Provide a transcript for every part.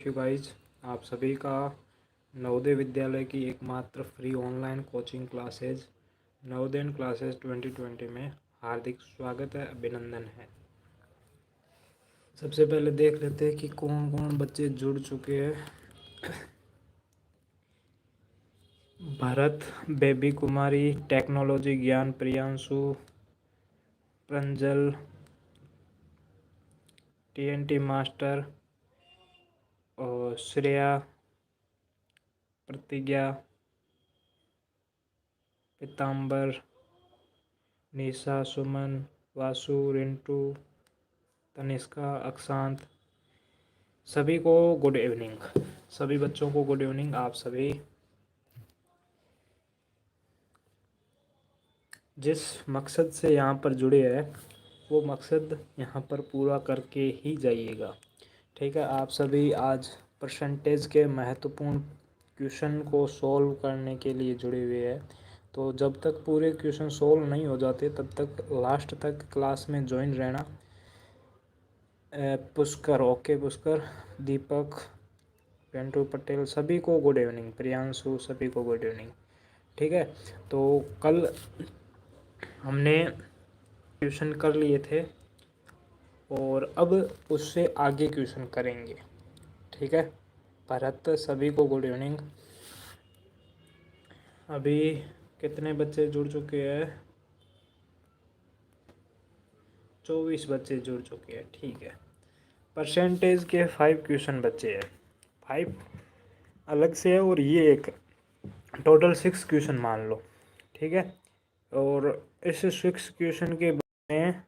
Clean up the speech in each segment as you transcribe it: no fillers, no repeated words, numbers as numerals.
You guys. आप सभी का नवोदय विद्यालय की एकमात्र free online coaching classes Navodaya classes 2020 में हार्दिक स्वागत है, अभिनंदन है। सबसे पहले देख लेते हैं कि कौन कौन बच्चे जुड़ चुके हैं। भरत, बेबी कुमारी, टेक्नोलॉजी ज्ञान प्रियांशु, प्रंजल, टीएनटी मास्टर और श्रेया, प्रतिज्ञा, पीताम्बर, निशा, सुमन, वासु, रिंटू, तनिष्का, अक्षांत, सभी को गुड इवनिंग। सभी बच्चों को गुड इवनिंग। आप सभी जिस मकसद से यहाँ पर जुड़े हैं वो मकसद यहाँ पर पूरा करके ही जाइएगा, ठीक है। आप सभी आज परसेंटेज के महत्वपूर्ण क्वेश्चन को सॉल्व करने के लिए जुड़े हुए हैं। तो जब तक पूरे क्वेश्चन सॉल्व नहीं हो जाते तब तक लास्ट तक क्लास में ज्वाइन रहना। पुष्कर, ओके पुष्कर, दीपक, पेंटू पटेल, सभी को गुड इवनिंग। प्रियांशु, सभी को गुड इवनिंग, ठीक है। तो कल हमने क्वेश्चन कर लिए थे और अब उससे आगे क्वेश्चन करेंगे, ठीक है। भरत, सभी को गुड इवनिंग। अभी कितने बच्चे जुड़ चुके हैं? 24 बच्चे जुड़ चुके हैं, ठीक है। परसेंटेज के 5 क्वेश्चन बच्चे हैं, 5 अलग से है और ये एक, टोटल 6 क्वेश्चन मान लो, ठीक है। और इस 6 क्वेश्चन के बाद में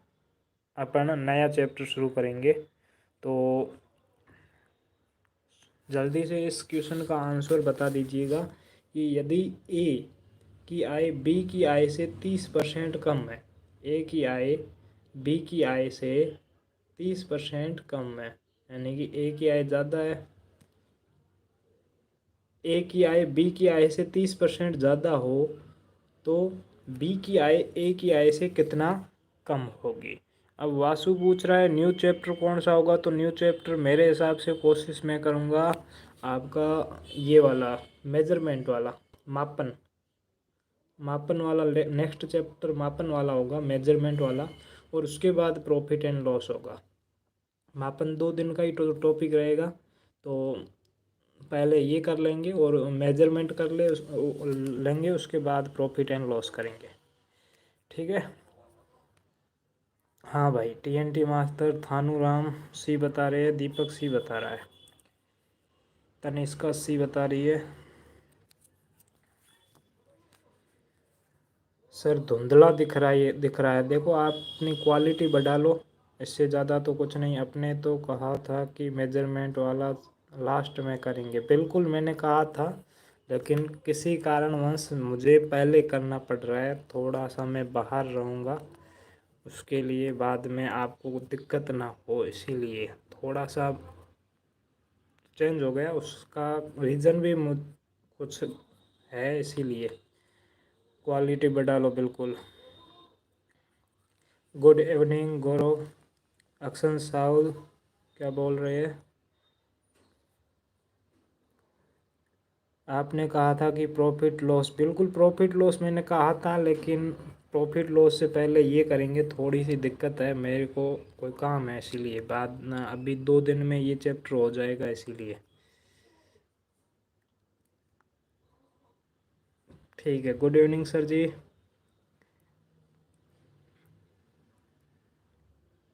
अपन नया चैप्टर शुरू करेंगे। तो जल्दी से इस क्वेश्चन का आंसर बता दीजिएगा कि यदि ए की आय बी की आय से 30% कम है, ए की आय बी की आय से 30% कम है, यानी कि ए की आय ज़्यादा है, ए की आय बी की आय से 30% ज़्यादा हो तो बी की आय ए की आय से कितना कम होगी। अब वासु पूछ रहा है न्यू चैप्टर कौन सा होगा, तो न्यू चैप्टर मेरे हिसाब से कोशिश मैं करूँगा आपका ये वाला मेजरमेंट वाला, मापन वाला नेक्स्ट चैप्टर मापन वाला होगा, मेजरमेंट वाला। और उसके बाद प्रॉफिट एंड लॉस होगा। मापन 2 दिन का ही टॉपिक रहेगा, तो पहले ये कर लेंगे और मेजरमेंट कर लेंगे, उसके बाद प्रॉफिट एंड लॉस करेंगे, ठीक है। हाँ भाई, टीएनटी मास्टर, थानू राम सी बता रहे हैं, दीपक सी बता रहा है, तनिष्का सी बता रही है। सर धुंधला दिख रहा है। देखो आप अपनी क्वालिटी बढ़ा लो, इससे ज़्यादा तो कुछ नहीं। अपने तो कहा था कि मेजरमेंट वाला लास्ट में करेंगे, बिल्कुल मैंने कहा था, लेकिन किसी कारणवश मुझे पहले करना पड़ रहा है। थोड़ा सा मैं बाहर रहूँगा, उसके लिए बाद में आपको दिक्कत ना हो, इसीलिए थोड़ा सा चेंज हो गया। उसका रीज़न भी कुछ है, इसीलिए क्वालिटी बढ़ा लो बिल्कुल। गुड इवनिंग गौरव, अक्सन साउद क्या बोल रहे हैं? आपने कहा था कि प्रॉफिट लॉस, बिल्कुल प्रॉफिट लॉस मैंने कहा था, लेकिन प्रॉफिट लॉस से पहले ये करेंगे। थोड़ी सी दिक्कत है मेरे को, कोई काम है, इसीलिए बाद ना अभी 2 दिन में ये चैप्टर हो जाएगा, इसीलिए ठीक है। गुड इवनिंग सर जी,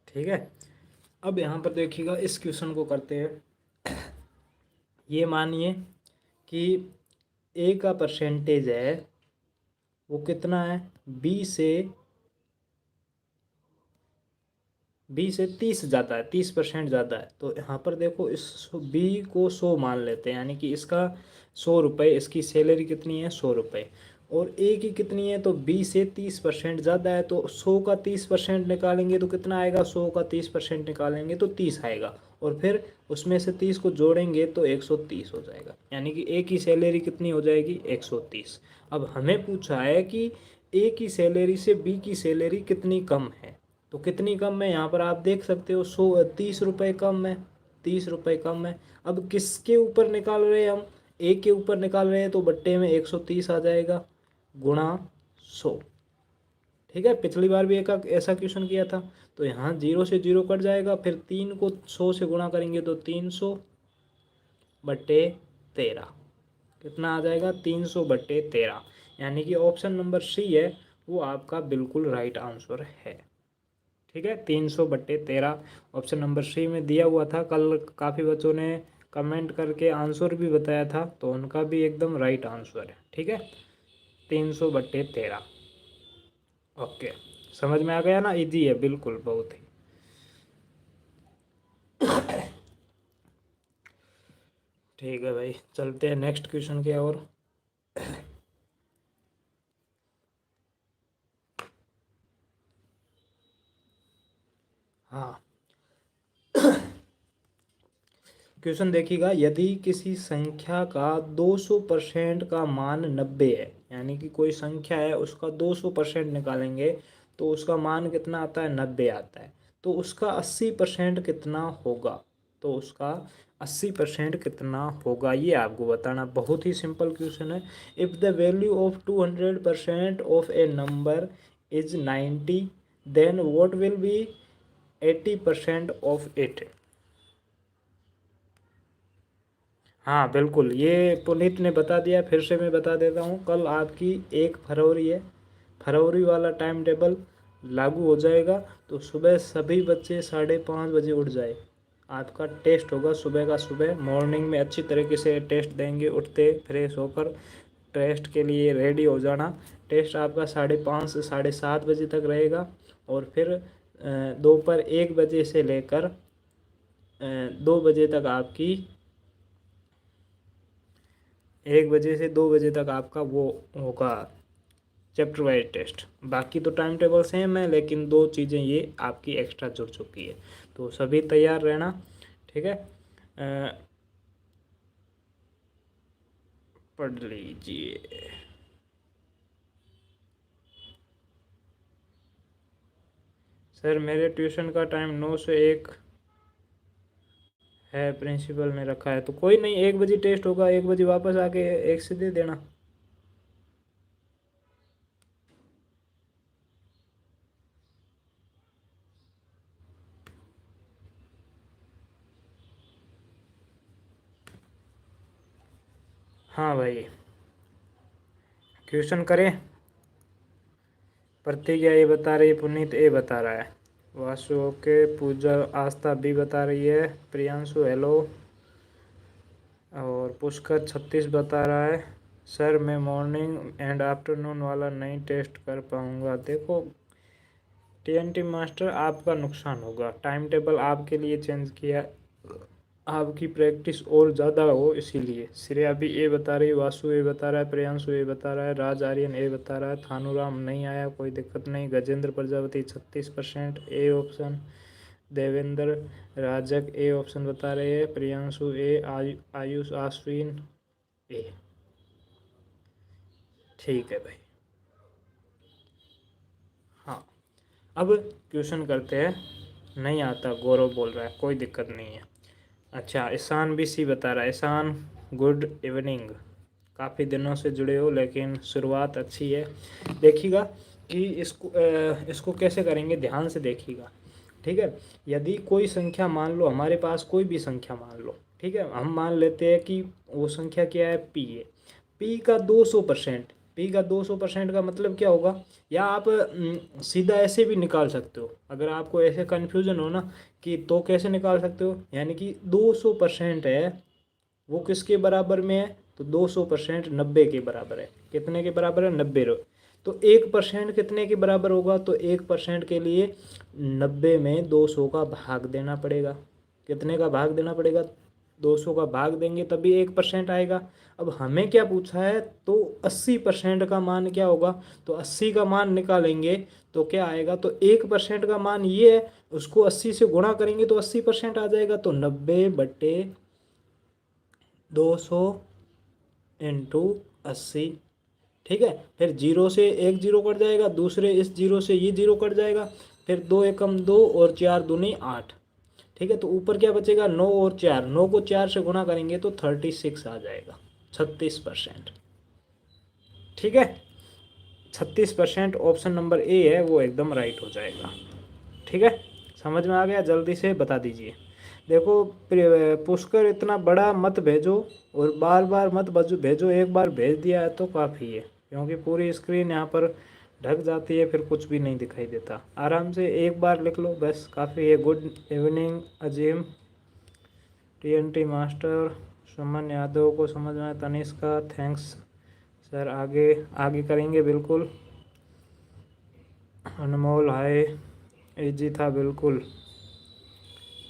ठीक है। अब यहाँ पर देखिएगा, इस क्वेश्चन को करते हैं। ये मानिए कि ए का परसेंटेज है वो कितना है, बी से 30 ज़्यादा है, 30% ज़्यादा है। तो यहाँ पर देखो, इस बी को 100 मान लेते हैं, यानी कि इसका 100 रुपये, इसकी सैलरी कितनी है 100 रुपये, और ए की कितनी है, तो बी से 30% ज़्यादा है। तो 100 का 30% निकालेंगे तो कितना आएगा, 100 का 30% निकालेंगे तो 30 आएगा, और फिर उसमें से 30 को जोड़ेंगे तो 130 हो जाएगा, यानी कि ए की सैलरी कितनी हो जाएगी 130। अब हमें पूछा है कि ए की सैलरी से बी की सैलरी कितनी कम है, तो कितनी कम है यहाँ पर आप देख सकते हो, 30 रुपये कम है। ₹30 कम है। अब किसके ऊपर निकाल रहे हैं हम, ए के ऊपर निकाल रहे हैं, तो बट्टे में 130 आ जाएगा गुणा 100। ठीक है, पिछली बार भी एक ऐसा क्वेश्चन किया था। तो यहाँ 0 से 0 कट जाएगा, फिर 3 को 100 से गुणा करेंगे तो 300/13 कितना आ जाएगा, 300/13। यानी कि ऑप्शन नंबर सी है वो आपका बिल्कुल राइट आंसर है। ठीक है, 300/13 ऑप्शन नंबर सी में दिया हुआ था। कल काफ़ी बच्चों ने कमेंट करके आंसर भी बताया था, तो उनका भी एकदम राइट आंसर है। ठीक है, 300/13। ओके, समझ में आ गया ना, इजी है बिल्कुल, बहुत ही। ठीक है भाई, चलते हैं नेक्स्ट क्वेश्चन की ओर। हाँ, क्वेश्चन देखिएगा, यदि किसी संख्या का 200% का मान 90 है, यानी कि कोई संख्या है उसका 200% निकालेंगे तो उसका मान कितना आता है, 90 आता है, तो उसका 80% कितना होगा, तो उसका 80% कितना होगा, ये आपको बताना। बहुत ही सिंपल क्वेश्चन है। If the value of 200% of a number is 90, then what will be 80% of it. हाँ बिल्कुल, ये पुनीत ने बता दिया, फिर से मैं बता देता हूँ। कल आपकी 1 फरवरी है, फरवरी वाला टाइम टेबल लागू हो जाएगा। तो सुबह सभी बच्चे 5:30 बजे उठ जाए, आपका टेस्ट होगा सुबह का सुबह। मॉर्निंग में अच्छी तरीके से टेस्ट देंगे, उठते फ्रेश होकर टेस्ट के लिए रेडी हो जाना। टेस्ट आपका 5:30 से 7:30 बजे तक रहेगा, और फिर दोपहर 1 बजे से लेकर 2 बजे तक आपकी 1 बजे से 2 बजे तक आपका वो होगा चैप्टर वाइज टेस्ट। बाकी तो टाइम टेबल सेम है, लेकिन 2 चीज़ें ये आपकी एक्स्ट्रा जुड़ चुकी है, तो सभी तैयार रहना। ठीक है, पढ़ लीजिए। सर मेरे ट्यूशन का टाइम 9 से 1 है, प्रिंसिपल ने रखा है, तो कोई नहीं, 1 बजे टेस्ट होगा, 1 बजे वापस आके 1 से दे देना। हाँ भाई, क्वेश्चन करें। प्रतिज्ञा ए बता रही है, पुनीत ए बता रहा है, वासु ओके, पूजा आस्था बी बता रही है, प्रियांशु हेलो, और पुष्कर 36 बता रहा है। सर मैं मॉर्निंग एंड आफ्टरनून वाला नहीं टेस्ट कर पाऊँगा। देखो टीएनटी मास्टर, आपका नुकसान होगा, टाइम टेबल आपके लिए चेंज किया, आपकी प्रैक्टिस और ज़्यादा हो इसीलिए। श्रेया भी ए बता रही है, वासु ए बता रहा है, प्रियांशु ए बता रहा है, राज आर्यन ए बता रहा है, थानूराम नहीं आया, कोई दिक्कत नहीं, गजेंद्र प्रजापति 36% ए ऑप्शन, देवेंद्र राजक ए ऑप्शन बता रहे हैं, प्रियांशु ए, आयुष आश्विन ए। ठीक है भाई, हाँ अब क्वेश्चन करते हैं। नहीं आता, गौरव बोल रहा है, कोई दिक्कत नहीं है। अच्छा, ईशान भी सी बता रहा है, ईशान गुड इवनिंग, काफ़ी दिनों से जुड़े हो लेकिन शुरुआत अच्छी है। देखिएगा कि इसको कैसे करेंगे, ध्यान से देखिएगा। ठीक है, यदि कोई संख्या मान लो, हमारे पास कोई भी संख्या मान लो, ठीक है, हम मान लेते हैं कि वो संख्या क्या है, पी है। पी का 200%, पी का 200% का मतलब क्या होगा, या आप सीधा ऐसे भी निकाल सकते हो। अगर आपको ऐसे कन्फ्यूजन हो ना कि तो कैसे निकाल सकते हो, यानी कि 200% है वो किसके बराबर में है, तो 200% 90 के बराबर है। कितने के बराबर है, 90। तो 1% कितने के बराबर होगा, तो 1% के लिए 90 में 200 का भाग देना पड़ेगा। कितने का भाग देना पड़ेगा, 200 का भाग देंगे तभी 1% आएगा। अब हमें क्या पूछा है, तो 80% का मान क्या होगा, तो 80 का मान निकालेंगे तो क्या आएगा, तो 1% का मान ये है, उसको 80 से गुणा करेंगे तो 80% आ जाएगा। तो 90/200 इंटू 80। ठीक है, फिर 0 से 1 0 कट जाएगा, दूसरे इस 0 से ये 0 कट जाएगा, फिर 2 एकम 2 और 4 दूनी 8। ठीक है, तो ऊपर क्या बचेगा, 9 और 4, 9 को 4 से गुणा करेंगे तो 36 आ जाएगा, 36%। ठीक है, 36% ऑप्शन नंबर ए है वो एकदम राइट हो जाएगा। ठीक है, समझ में आ गया, जल्दी से बता दीजिए। देखो, पुष्कर इतना बड़ा मत भेजो और बार बार मत भेजो, एक बार भेज दिया है तो काफ़ी है, क्योंकि पूरी स्क्रीन यहाँ पर ढक जाती है, फिर कुछ भी नहीं दिखाई देता। आराम से एक बार लिख लो, बस काफ़ी है। गुड इवनिंग अजीम, टीएनटी मास्टर, सुमन यादव को समझ में आया, तनिष्का थैंक्स सर, आगे आगे करेंगे बिल्कुल। अनमोल हाय, इजी था बिल्कुल।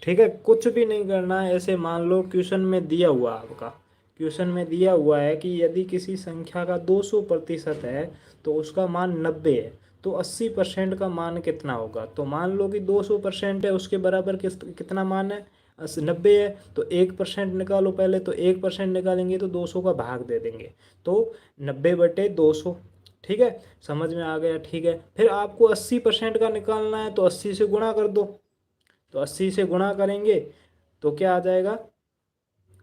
ठीक है, कुछ भी नहीं करना है, ऐसे मान लो क्वेश्चन में दिया हुआ आपका, क्वेश्चन में दिया हुआ है कि यदि किसी संख्या का 200% है तो उसका मान 90 है, तो 80% का मान कितना होगा। तो मान लो कि 200% है, उसके बराबर कितना मान है, 90 है, तो 1% निकालो पहले, तो 1% निकालेंगे तो 200 का भाग दे देंगे, तो 90/200। ठीक है, समझ में आ गया। ठीक है, फिर आपको 80% का निकालना है, तो 80 से गुणा कर दो, तो 80 से गुणा करेंगे तो क्या आ जाएगा,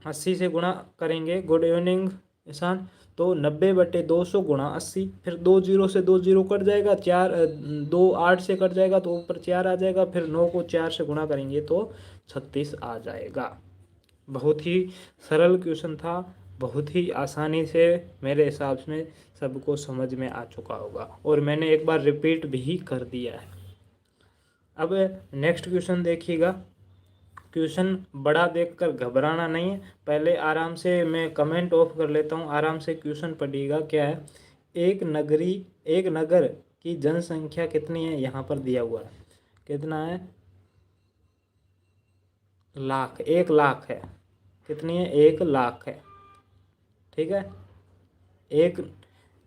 80 से गुणा करेंगे, गुड इवनिंग ईशान, तो 90/200 गुणा 80, फिर 2 जीरो से 2 जीरो कट जाएगा, 4 2 8 से कट जाएगा तो ऊपर 4 आ जाएगा, फिर 9 को 4 से गुणा करेंगे तो 36 आ जाएगा। बहुत ही सरल क्वेश्चन था, बहुत ही आसानी से मेरे हिसाब से सबको समझ में आ चुका होगा, और मैंने एक बार रिपीट भी कर दिया है। अब नेक्स्ट क्वेश्चन देखिएगा। क्वेश्चन बड़ा देखकर घबराना नहीं है, पहले आराम से मैं कमेंट ऑफ कर लेता हूँ, आराम से क्वेश्चन पढ़िएगा। क्या है, एक नगर की जनसंख्या कितनी है, यहाँ पर दिया हुआ है, कितना है, लाख, 1 लाख है, कितनी है, 1 लाख है। ठीक है, एक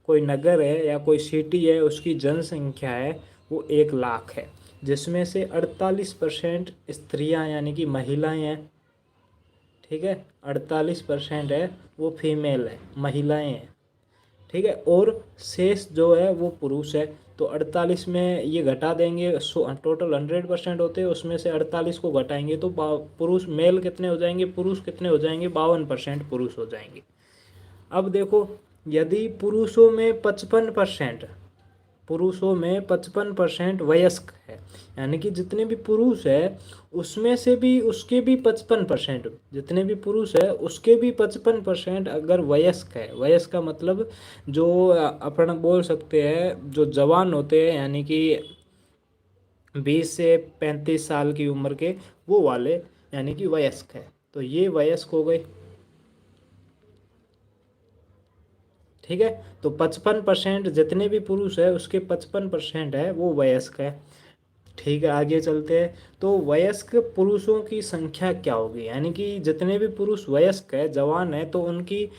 कोई नगर है या कोई सिटी है, उसकी जनसंख्या है वो 1 लाख है, जिसमें से 48% स्त्रियां यानी कि महिलाएं हैं। ठीक है, 48% है वो फीमेल है, महिलाएं हैं। ठीक है, और शेष जो है वो पुरुष है। तो 48 में ये घटा देंगे, टोटल 100% होते हैं, उसमें से 48 को घटाएंगे तो पुरुष मेल कितने हो जाएंगे, पुरुष कितने हो जाएंगे, 52% पुरुष हो जाएंगे। अब देखो, यदि पुरुषों में 55% वयस्क है, यानी कि जितने भी पुरुष है उसमें से भी उसके भी 55%, जितने भी पुरुष है उसके भी 55% अगर वयस्क है, वयस्क का मतलब जो अपन बोल सकते हैं जो जवान होते हैं, यानी कि 20 से 35 साल की उम्र के, वो वाले यानी कि वयस्क है, तो ये वयस्क हो गए। ठीक है, तो 55% जितने भी पुरुष है उसके 55% है वो वयस्क है। ठीक है, आगे चलते हैं। तो वयस्क पुरुषों की संख्या क्या होगी, यानी कि जितने भी पुरुष वयस्क है, जवान है, तो उनकी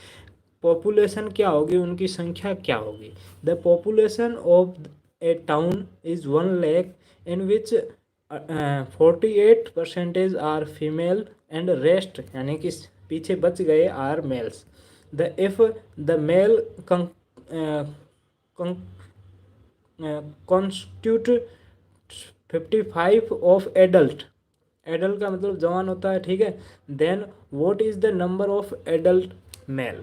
पॉपुलेशन क्या होगी, उनकी संख्या क्या होगी। The population of a town is 1 lakh in which 48% are female and rest, यानी कि पीछे बच गए are males. The if the male constitute 55 of adult, adult का मतलब जवान होता है। ठीक है, then what is the number of adult male.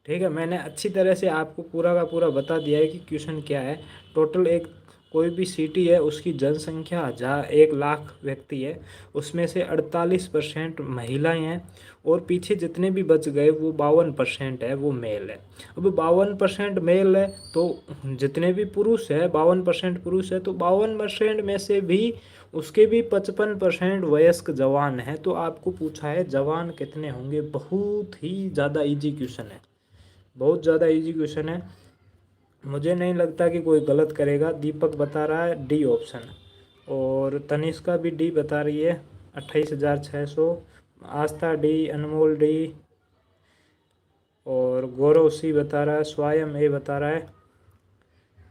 ठीक है, मैंने अच्छी तरह से आपको पूरा का पूरा बता दिया है कि क्वेश्चन क्या है। टोटल एक कोई भी सिटी है उसकी जनसंख्या जहाँ 1 लाख व्यक्ति है, उसमें से 48% महिलाएं हैं, और पीछे जितने भी बच गए वो 52% है वो मेल है। अब 52% मेल है तो जितने भी पुरुष है, 52% पुरुष है, तो 52% में से भी उसके भी 55% वयस्क जवान है। तो आपको पूछा है जवान कितने होंगे, बहुत ही ज़्यादा इजी क्वेश्चन है, बहुत ज़्यादा इजी क्वेश्चन है। मुझे नहीं लगता कि कोई गलत करेगा। दीपक बता रहा है डी ऑप्शन, और तनिष्का भी डी बता रही है, 28,600। आस्था डी, अनमोल डी, और गौरव सी बता रहा है, स्वयं ए बता रहा है।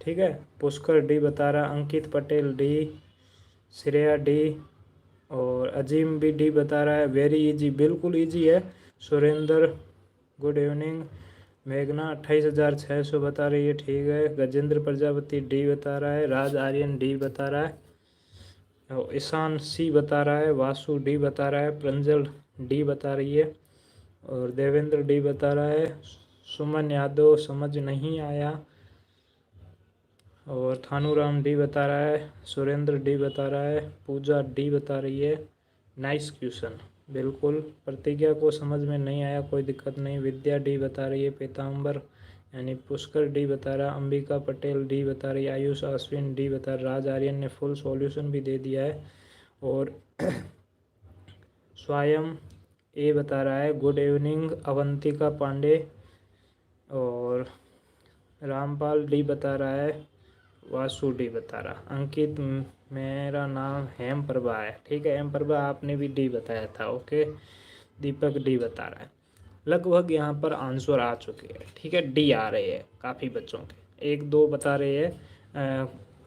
ठीक है, पुष्कर डी बता रहा है, अंकित पटेल डी, श्रेया डी, और अजीम भी डी बता रहा है। वेरी इजी, बिल्कुल इजी है। Surendra good evening. मेघना 28,600 बता रही है। ठीक है, गजेंद्र प्रजापति डी बता रहा है, राज आर्यन डी बता रहा है। ईशान सी बता रहा है, वासु डी बता रहा है, प्रंजल डी बता रही है और देवेंद्र डी बता रहा है। सुमन यादव समझ नहीं आया और थानूराम डी बता रहा है। सुरेंद्र डी बता रहा है। पूजा डी बता रही है। नाइस क्वेश्चन, बिल्कुल। प्रतिज्ञा को समझ में नहीं आया, कोई दिक्कत नहीं। विद्या डी बता रही है। पीताम्बर यानी पुष्कर डी बता रहा है। अंबिका पटेल डी बता रही है। आयुष अश्विन डी बता रहा है। राज आर्यन ने फुल सॉल्यूशन भी दे दिया है और स्वयं ए बता रहा है। गुड इवनिंग अवंतिका पांडे और रामपाल डी बता रहा है। वासु डी बता रहा। अंकित मेरा नाम हेम प्रभा है, ठीक है हेम प्रभा, आपने भी डी बताया था, ओके। दीपक डी बता रहा है। लगभग यहाँ पर आंसर आ चुके हैं, ठीक है। डी आ रहे हैं काफ़ी बच्चों के, एक दो बता रहे हैं,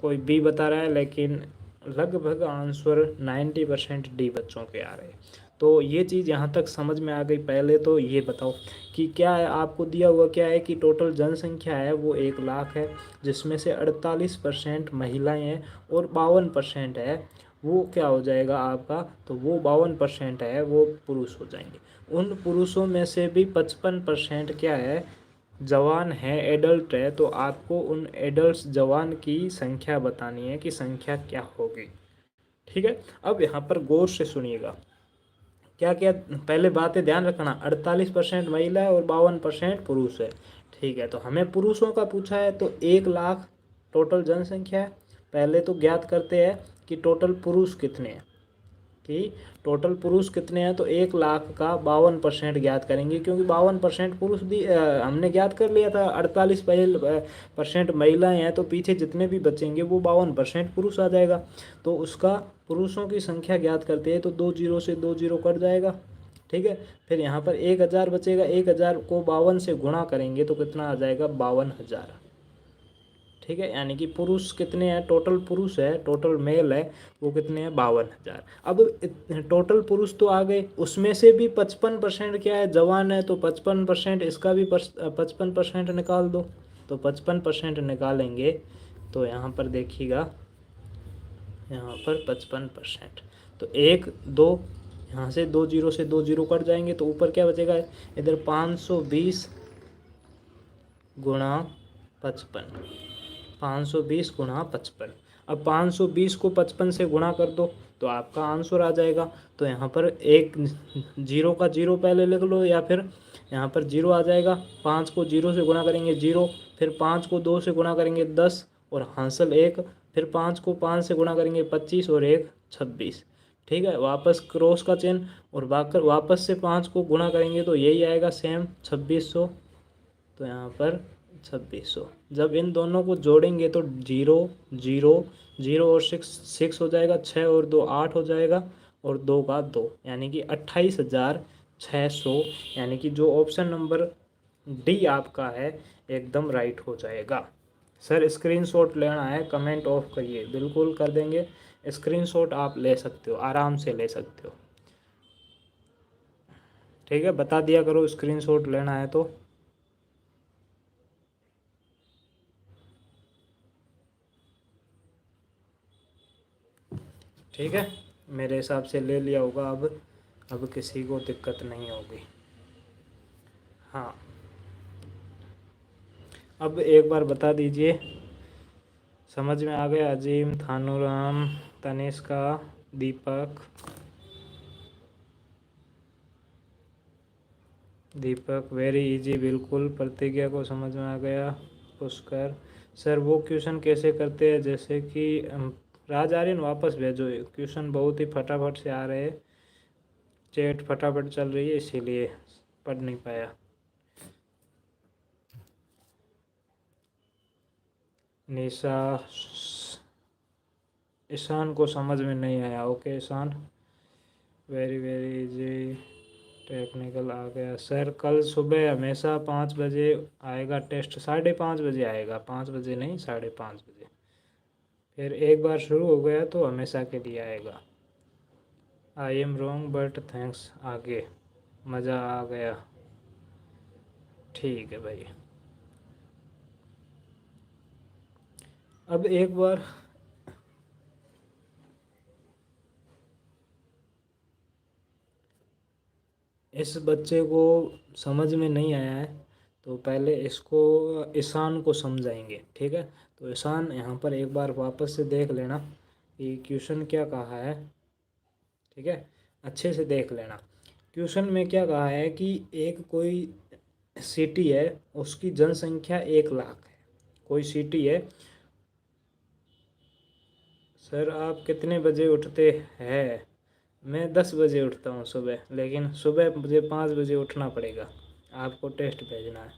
कोई बी बता रहा है, लेकिन लगभग आंसर 90% डी बच्चों के आ रहे हैं। तो ये चीज़ यहाँ तक समझ में आ गई। पहले तो ये बताओ कि क्या है, आपको दिया हुआ क्या है कि टोटल जनसंख्या है वो 1 लाख है, जिसमें से 48% महिलाएं हैं और 52% है वो क्या हो जाएगा आपका, तो वो 52% है वो पुरुष हो जाएंगे। उन पुरुषों में से भी 55% क्या है, जवान है, एडल्ट है। तो आपको उन एडल्ट जवान की संख्या बतानी है कि संख्या क्या होगी, ठीक है। अब यहाँ पर गौर से सुनिएगा, क्या क्या पहले बातें ध्यान रखना। 48% महिला है और 52% पुरुष है, ठीक है। तो हमें पुरुषों का पूछा है, तो 1 लाख टोटल जनसंख्या है। पहले तो ज्ञात करते हैं कि टोटल पुरुष कितने हैं, कि टोटल पुरुष कितने हैं। तो 1 लाख का 52% ज्ञात करेंगे, क्योंकि 52% पुरुष भी हमने ज्ञात कर लिया था। 48% महिलाएं हैं, तो पीछे जितने भी बचेंगे वो 52% पुरुष आ जाएगा। तो उसका पुरुषों की संख्या ज्ञात करते हैं, तो 2 जीरो से 2 जीरो कट जाएगा, ठीक है। फिर यहाँ पर 1000 बचेगा, 1000 को 52 से गुणा करेंगे तो कितना आ जाएगा, 52,000, ठीक है। यानी कि पुरुष कितने हैं, टोटल पुरुष है, टोटल मेल है वो कितने हैं, 52,000। अब टोटल पुरुष तो आ गए, उसमें से भी 55% क्या है, जवान है। तो 55% इसका भी 55% निकाल दो। तो 55% निकालेंगे तो यहाँ पर देखिएगा, यहाँ पर 55%, तो 1 2, यहाँ से 2 जीरो से 2 जीरो कट जाएंगे, तो ऊपर क्या बचेगा, इधर 520 गुणा 55, 520 गुणा 55। अब 520 को 55 से गुणा कर दो तो आपका आंसर आ जाएगा। तो यहाँ पर एक जीरो का जीरो पहले लिख लो, या फिर यहाँ पर जीरो आ जाएगा। 5 को जीरो से गुणा करेंगे जीरो, फिर 5 को 2 से गुणा करेंगे 10 और हासिल 1, फिर 5 को 5 से गुणा करेंगे 25 और 1 26, ठीक है। वापस क्रॉस का चिन्ह और वापस से 5 को गुणा करेंगे तो यही आएगा सेम 2600। तो यहाँ पर 2600, जब इन दोनों को जोड़ेंगे तो 0 0 0 और 6 हो जाएगा, 6 और 2 8 हो जाएगा और 2 का 2, यानी कि 28,600। यानी कि जो ऑप्शन नंबर डी आपका है एकदम राइट हो जाएगा। सर स्क्रीनशॉट लेना है, कमेंट ऑफ करिए, बिल्कुल कर देंगे। स्क्रीनशॉट आप ले सकते हो, आराम से ले सकते हो, ठीक है। बता दिया करो स्क्रीनशॉट लेना है तो। ठीक है, मेरे हिसाब से ले लिया होगा। अब किसी को दिक्कत नहीं होगी। हाँ, अब एक बार बता दीजिए, समझ में आ गया। अजीम, थानूराम, तनिष्का, दीपक, वेरी इजी, बिल्कुल। प्रतिज्ञा को समझ में आ गया। पुष्कर, सर वो क्वेश्चन कैसे करते हैं, जैसे कि राज आर्यन वापस भेजो, क्वेश्चन बहुत ही फटाफट से आ रहे हैं, चैट फटाफट चल रही है इसीलिए पढ़ नहीं पाया। निशा, ईशान को समझ में नहीं आया, okay Ishan, very very easy, technical आ गया। सर कल सुबह हमेशा 5 बजे आएगा टेस्ट, 5:30 बजे आएगा, 5 बजे नहीं 5:30 बजे। फिर एक बार शुरू हो गया तो हमेशा के लिए आएगा। I am wrong but thanks, आगे मज़ा आ गया, ठीक है भाई। अब एक बार इस बच्चे को समझ में नहीं आया है, तो पहले इसको ईशान को समझाएंगे, ठीक है। तो ईशान यहाँ पर एक बार वापस से देख लेना कि क्वेश्चन क्या कहा है, ठीक है, अच्छे से देख लेना। क्वेश्चन में क्या कहा है कि एक कोई सिटी है, उसकी जनसंख्या 1 लाख है। कोई सिटी है। सर आप कितने बजे उठते हैं? मैं 10 बजे उठता हूँ सुबह, लेकिन सुबह मुझे 5 बजे उठना पड़ेगा, आपको टेस्ट भेजना है,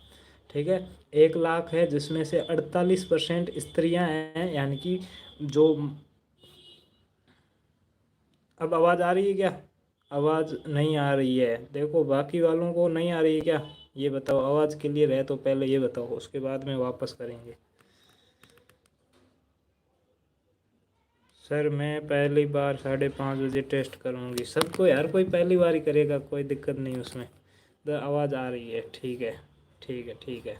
ठीक है। 1 लाख है जिसमें से 48% स्त्रियां हैं, यानी कि जो, अब आवाज़ आ रही है क्या? आवाज़ नहीं आ रही है, देखो बाकी वालों को नहीं आ रही है क्या? ये बताओ, आवाज़ क्लियर है तो पहले ये बताओ, उसके बाद में वापस करेंगे। सर मैं पहली बार 5:30 बजे टेस्ट करूँगी, सबको यार, कोई पहली बार ही करेगा, कोई दिक्कत नहीं उसमें। तो आवाज़ आ रही है, ठीक है, ठीक है, ठीक है।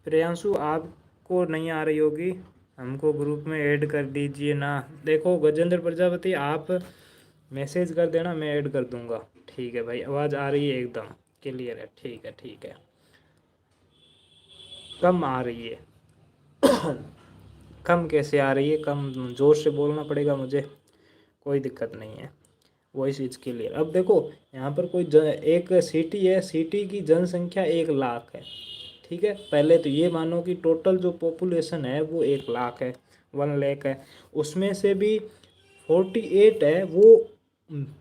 प्रियांशु आपको नहीं आ रही होगी, हमको ग्रुप में ऐड कर दीजिए ना। देखो गजेंद्र प्रजापति, आप मैसेज कर देना, मैं ऐड कर दूंगा, ठीक है भाई। आवाज़ आ रही है, एकदम क्लियर है, ठीक है, ठीक है। कम आ रही है? कम कैसे आ रही है? कम ज़ोर से बोलना पड़ेगा मुझे, कोई दिक्कत नहीं है। Voice is clear. अब देखो यहाँ पर कोई एक सिटी है, सिटी की जनसंख्या 1 लाख है, ठीक है। पहले तो ये मानो कि टोटल जो पॉपुलेशन है वो 1 लाख है, 1 लाख है। उसमें से भी 48 है वो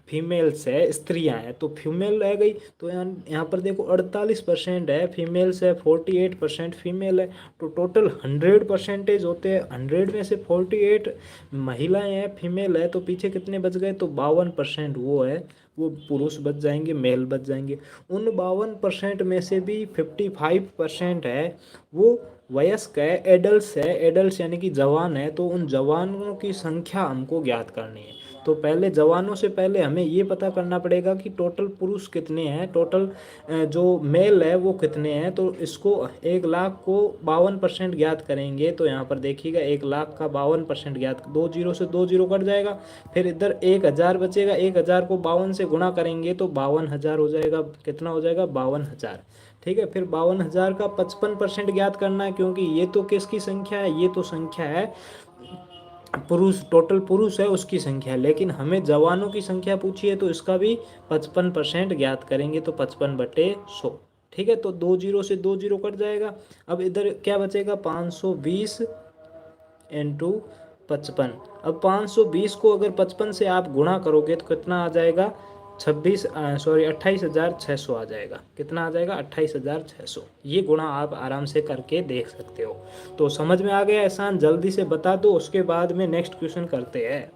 फीमेल्स है, स्त्रियां हैं, तो फीमेल रह गई। तो यहाँ यहाँ पर देखो 48% है फीमेल्स है, 48% फीमेल है। तो टोटल 100% होते हैं, 100 में से 48 महिलाएं हैं, फीमेल है, तो पीछे कितने बच गए? तो 52% वो है, वो पुरुष बच जाएंगे, मेल बच जाएंगे। उन 52% में से भी 55% है वो वयस्क है, एडल्ट है, एडल्ट यानी कि जवान है। तो उन जवानों की संख्या हमको ज्ञात करनी है। तो पहले जवानों से पहले हमें ये पता करना पड़ेगा कि टोटल पुरुष कितने हैं, टोटल जो मेल है वो कितने हैं। तो इसको 1 लाख को 52% ज्ञात करेंगे, तो यहाँ पर देखिएगा 1 लाख का 52% ज्ञात, 2 जीरो से 2 जीरो कट जाएगा। फिर इधर 1,000 बचेगा, 1,000 को 52 से गुणा करेंगे तो 52,000 हो जाएगा। कितना हो जाएगा? 52,000, ठीक है। फिर 52,000 का 55% ज्ञात करना है, क्योंकि ये तो किसकी संख्या है? ये तो संख्या है पुरुष, टोटल पुरुष है उसकी संख्या है, लेकिन हमें जवानों की संख्या पूछी है, तो इसका भी 55% ज्ञात करेंगे, तो 55/100, ठीक है। तो 2 जीरो से 2 जीरो कट जाएगा। अब इधर क्या बचेगा? 520 इंटू 55। अब 520 को अगर 55 से आप गुणा करोगे तो कितना आ जाएगा? 28,600 आ जाएगा। कितना आ जाएगा? 28,600। ये गुणा आप आराम से करके देख सकते हो। तो समझ में आ गया एहसान? जल्दी से बता दो, उसके बाद में नेक्स्ट क्वेश्चन करते हैं।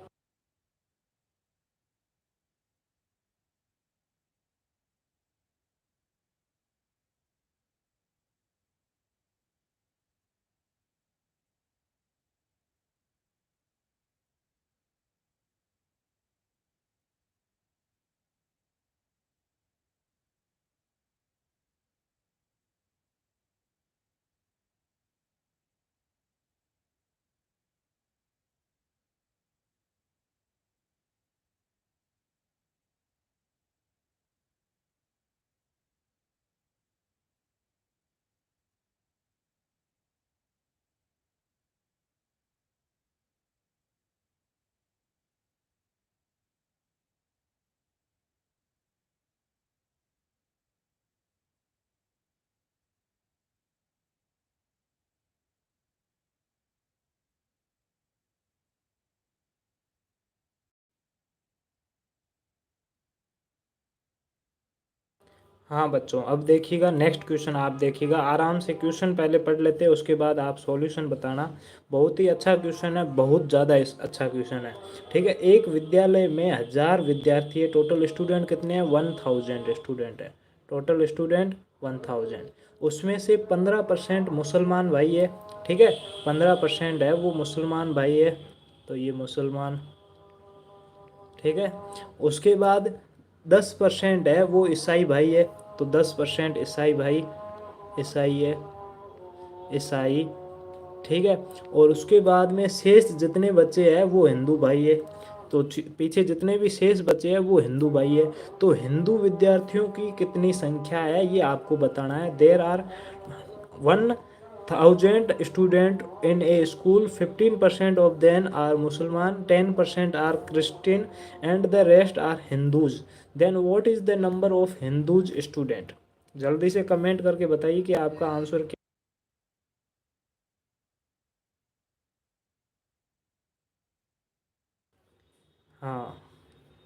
हाँ बच्चों, अब देखिएगा नेक्स्ट क्वेश्चन, आप देखिएगा आराम से। क्वेश्चन पहले पढ़ लेते हैं, उसके बाद आप सॉल्यूशन बताना। बहुत ही अच्छा क्वेश्चन है, बहुत ज़्यादा अच्छा क्वेश्चन है, ठीक है। एक विद्यालय में 1,000 विद्यार्थी है, टोटल स्टूडेंट कितने हैं? 1,000 स्टूडेंट है, टोटल स्टूडेंट 1,000। उसमें से 15% मुसलमान भाई है, ठीक है, 15% है वो मुसलमान भाई है, तो ये मुसलमान, ठीक है। उसके बाद 10% है वो ईसाई भाई है, तो 10% ईसाई भाई, ईसाई है, ईसाई, ठीक है। और उसके बाद में शेष जितने बच्चे हैं वो हिंदू भाई है, तो पीछे जितने भी शेष बचे हैं वो हिंदू भाई है। तो हिंदू विद्यार्थियों की कितनी संख्या है ये आपको बताना है। There are 1000 student in a school, 15% of them are Musliman, 10% are Christian, and the rest are Hindus. Then what is the number of Hindus student? जल्दी से कमेंट करके बताइए कि आपका आंसर क्या। हाँ,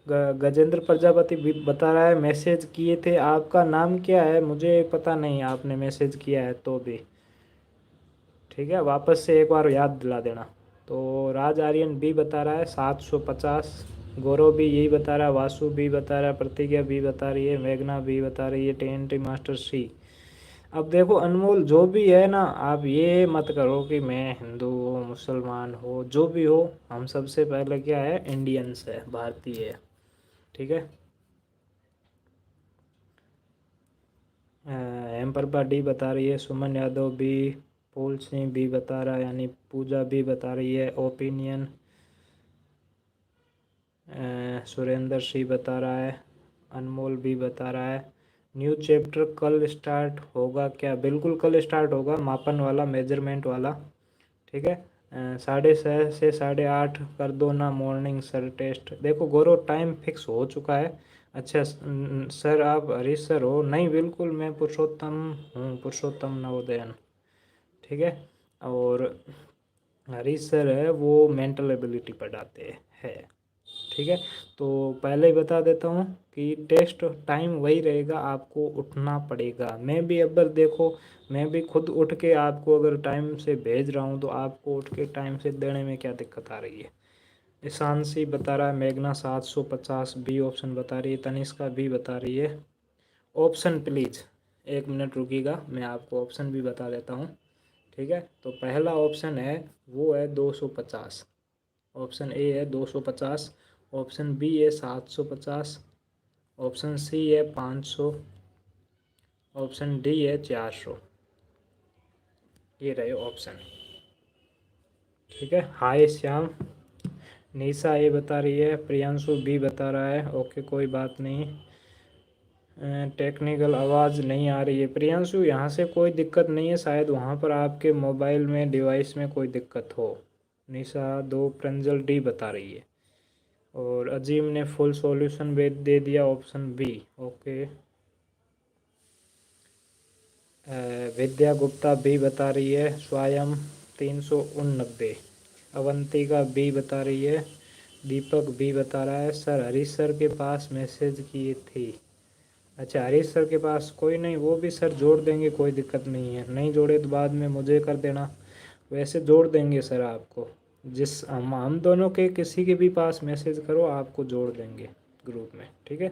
गजेंद्र प्रजापति भी बता रहा है मैसेज किए थे। आपका नाम क्या है मुझे पता नहीं, आपने मैसेज किया है तो भी ठीक है, वापस से एक बार याद दिला देना। तो राज आर्यन भी बता रहा है 750, गौरव भी यही बता रहा है, वासु भी बता रहा है, प्रतिज्ञा भी बता रही है, मेघना भी बता रही है, टेंटी मास्टर सी। अब देखो अनमोल, जो भी है ना, आप ये मत करो कि मैं हिंदू हो मुसलमान हो जो भी हो, हम सबसे पहले क्या है, इंडियंस है, भारतीय है। ठीक है। हेम प्रभा डी बता रही है, सुमन यादव भी, फूल सिंह भी बता रहा है, यानी पूजा भी बता रही है, ओपिनियन सुरेंद्र सिंह बता रहा है, अनमोल भी बता रहा है। न्यू चैप्टर कल स्टार्ट होगा क्या? बिल्कुल कल स्टार्ट होगा, मापन वाला, मेजरमेंट वाला। ठीक है। 6:30 से 8:30 कर दो ना मॉर्निंग सर टेस्ट। देखो गौरव, टाइम फिक्स हो चुका है। अच्छा सर, आप हरीश सर हो? नहीं, बिल्कुल मैं पुरुषोत्तम हूँ, पुरुषोत्तम नवोदयन। ठीक है। और हरीश सर है वो मेंटल एबिलिटी पढ़ाते हैं। ठीक है। तो पहले ही बता देता हूँ कि टेस्ट टाइम वही रहेगा, आपको उठना पड़ेगा। मैं भी अब देखो, मैं भी खुद उठ के आपको अगर टाइम से भेज रहा हूँ तो आपको उठ के टाइम से देने में क्या दिक्कत आ रही है। ईशांशी बता रहा है, मेघना 750 बी ऑप्शन बता रही है, तनिष्का भी बता रही है। ऑप्शन प्लीज़ 1 मिनट रुकिएगा, मैं आपको ऑप्शन भी बता देता हूँ। ठीक है। तो पहला ऑप्शन है वो है 250, ऑप्शन ए है 250, ऑप्शन बी है 750, ऑप्शन सी है 500, ऑप्शन डी है 400। ये रहे ऑप्शन। ठीक है। हाय श्याम, निशा ए बता रही है, प्रियांशु बी बता रहा है, ओके कोई बात नहीं। टेक्निकल आवाज़ नहीं आ रही है प्रियांशु, यहाँ से कोई दिक्कत नहीं है, शायद वहाँ पर आपके मोबाइल में डिवाइस में कोई दिक्कत हो। निशा 2, प्रंजल डी बता रही है, और अजीम ने फुल सॉल्यूशन दे दिया, ऑप्शन बी। ओके। विद्या गुप्ता बी बता रही है, स्वयं 389। अवंतिका बी बता रही है, दीपक बी बता रहा है। सर हरीश सर के पास मैसेज किए थे। अच्छा, हरीश सर के पास, कोई नहीं, वो भी सर जोड़ देंगे, कोई दिक्कत नहीं है। नहीं जोड़े तो बाद में मुझे कर देना, वैसे जोड़ देंगे सर आपको। जिस हम दोनों के किसी के भी पास मैसेज करो, आपको जोड़ देंगे ग्रुप में। ठीक है।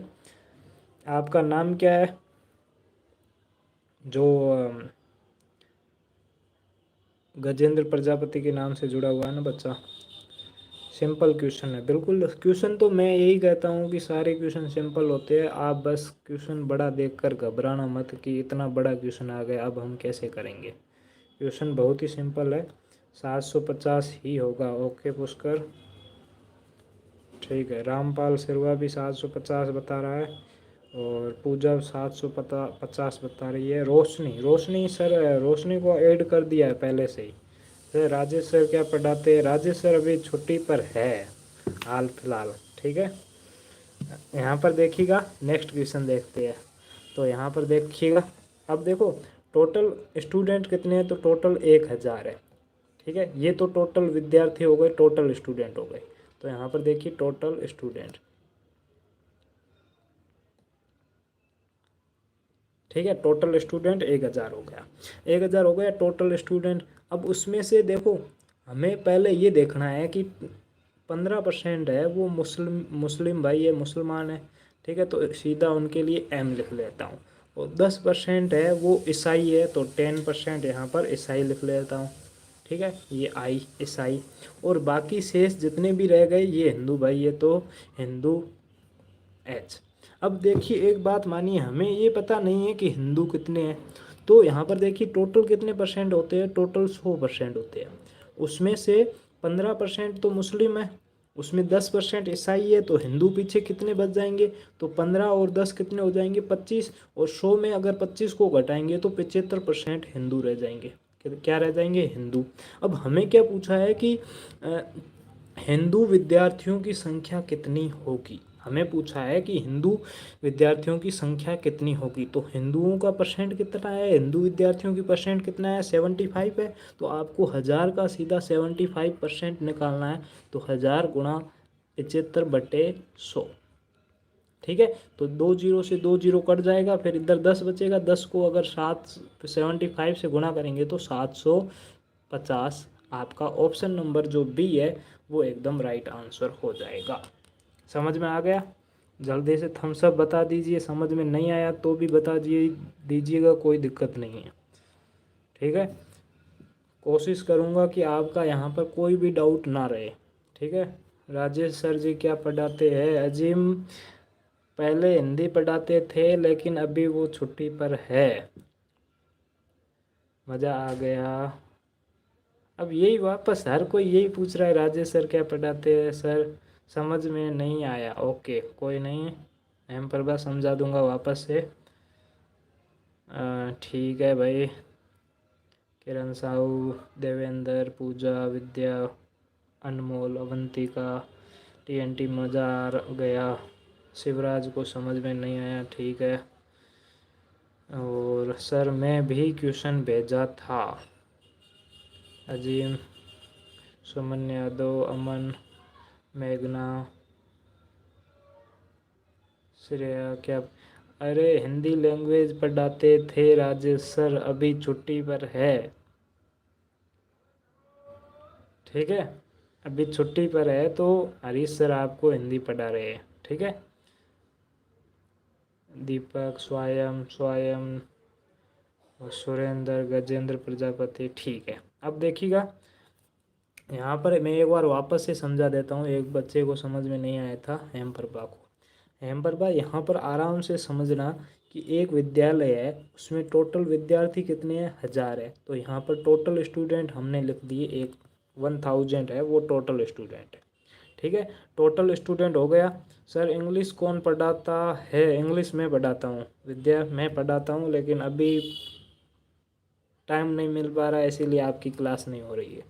आपका नाम क्या है जो गजेंद्र प्रजापति के नाम से जुड़ा हुआ है ना बच्चा? सिंपल क्वेश्चन है बिल्कुल। क्वेश्चन तो मैं यही कहता हूँ कि सारे क्वेश्चन सिंपल होते हैं। आप बस क्वेश्चन बड़ा देखकर घबराना मत कि इतना बड़ा क्वेश्चन आ गया, अब हम कैसे करेंगे। क्वेश्चन बहुत ही सिंपल है, 750 ही होगा। ओके पुष्कर, ठीक है। रामपाल सिरवा भी 750 बता रहा है, और पूजा 750 बता रही है। रोशनी सर, रोशनी को ऐड कर दिया है पहले से ही। सर राजेश सर क्या पढ़ाते हैं? राजेश सर अभी छुट्टी पर है हाल फिलहाल। ठीक है। यहाँ पर देखिएगा, नेक्स्ट क्वेश्चन देखते हैं। तो यहाँ पर देखिएगा, अब देखो टोटल स्टूडेंट कितने हैं, तो टोटल 1000 है। ठीक है। ये तो टोटल विद्यार्थी हो गए, टोटल स्टूडेंट हो गए। तो यहाँ पर देखिए टोटल स्टूडेंट, ठीक है, टोटल स्टूडेंट 1000 हो गया। 1000 हो गया टोटल स्टूडेंट। अब उसमें से देखो, हमें पहले ये देखना है कि 15% है वो मुस्लिम भाई है, मुसलमान है। ठीक है। तो सीधा उनके लिए एम लिख लेता हूँ। और 10% है वो ईसाई है, तो 10% यहाँ पर ईसाई लिख लेता हूँ। ठीक है, ये आई ईसाई। और बाकी शेष जितने भी रह गए ये हिंदू भाई है, तो हिंदू एच। अब देखिए एक बात मानिए, हमें ये पता नहीं है कि हिंदू कितने हैं। तो यहाँ पर देखिए टोटल कितने परसेंट होते हैं, टोटल 100% होते हैं। उसमें से 15% तो मुस्लिम है, उसमें 10% ईसाई है, तो हिंदू पीछे कितने बच जाएंगे? तो 15 और 10 कितने हो जाएंगे? 25। और 100 में अगर 25 को घटाएंगे तो 75% हिंदू रह जाएंगे। क्या रह जाएंगे? हिंदू। अब हमें क्या पूछा है कि हिंदू विद्यार्थियों की संख्या कितनी होगी। हमें पूछा है कि हिंदू विद्यार्थियों की संख्या कितनी होगी। तो हिंदुओं का परसेंट कितना है? हिंदू विद्यार्थियों की परसेंट कितना है? 75 है। तो आपको 1000 का सीधा 75% निकालना है। तो 1000 गुणा 75/100। ठीक है। तो 2 जीरो से 2 जीरो कट जाएगा, फिर इधर 10 बचेगा। 10 को अगर 75 से गुणा करेंगे तो 750। आपका ऑप्शन नंबर जो बी है वो एकदम राइट आंसर हो जाएगा। समझ में आ गया? जल्दी से थम्स अप बता दीजिए। समझ में नहीं आया तो भी बता दीजिएगा, कोई दिक्कत नहीं है। ठीक है। कोशिश करूँगा कि आपका यहाँ पर कोई भी डाउट ना रहे। ठीक है। राजेश सर जी क्या पढ़ाते हैं? अजीम पहले हिंदी पढ़ाते थे लेकिन अभी वो छुट्टी पर है। मज़ा आ गया। अब यही वापस हर कोई यही पूछ रहा है, राजेश सर क्या पढ़ाते हैं? सर समझ में नहीं आया। ओके कोई नहीं, एम प्रभा समझा दूंगा वापस से। ठीक है भाई। किरण साहू, देवेंद्र, पूजा, विद्या, अनमोल, अवंतिका, TNT मज़ा आ गया। शिवराज को समझ में नहीं आया। ठीक है। और सर मैं भी क्वेश्चन भेजा था। अजीम, सुमन यादव, अमन, मेघना, श्रेया क्या? अरे हिंदी लैंग्वेज पढ़ाते थे राजेश सर, अभी छुट्टी पर है। ठीक है। अभी छुट्टी पर है तो हरीश सर आपको हिंदी पढ़ा रहे हैं। ठीक है। दीपक, स्वयं और सुरेंद्र, गजेंद्र प्रजापति। ठीक है। अब देखिएगा, यहाँ पर मैं एक बार वापस से समझा देता हूँ। एक बच्चे को समझ में नहीं आया था, हेम प्रभा को। हेम प्रभा यहाँ पर आराम से समझना कि एक विद्यालय है, उसमें टोटल विद्यार्थी कितने हैं? 1000 है। तो यहाँ पर टोटल स्टूडेंट हमने लिख दिए, एक 1000 है वो टोटल स्टूडेंट है। ठीक है। टोटल स्टूडेंट हो गया। सर इंग्लिश कौन पढ़ाता है? इंग्लिश मैं पढ़ाता हूँ, विद्या मैं पढ़ाता हूँ, लेकिन अभी टाइम नहीं मिल पा रहा है, इसीलिए आपकी क्लास नहीं हो रही है।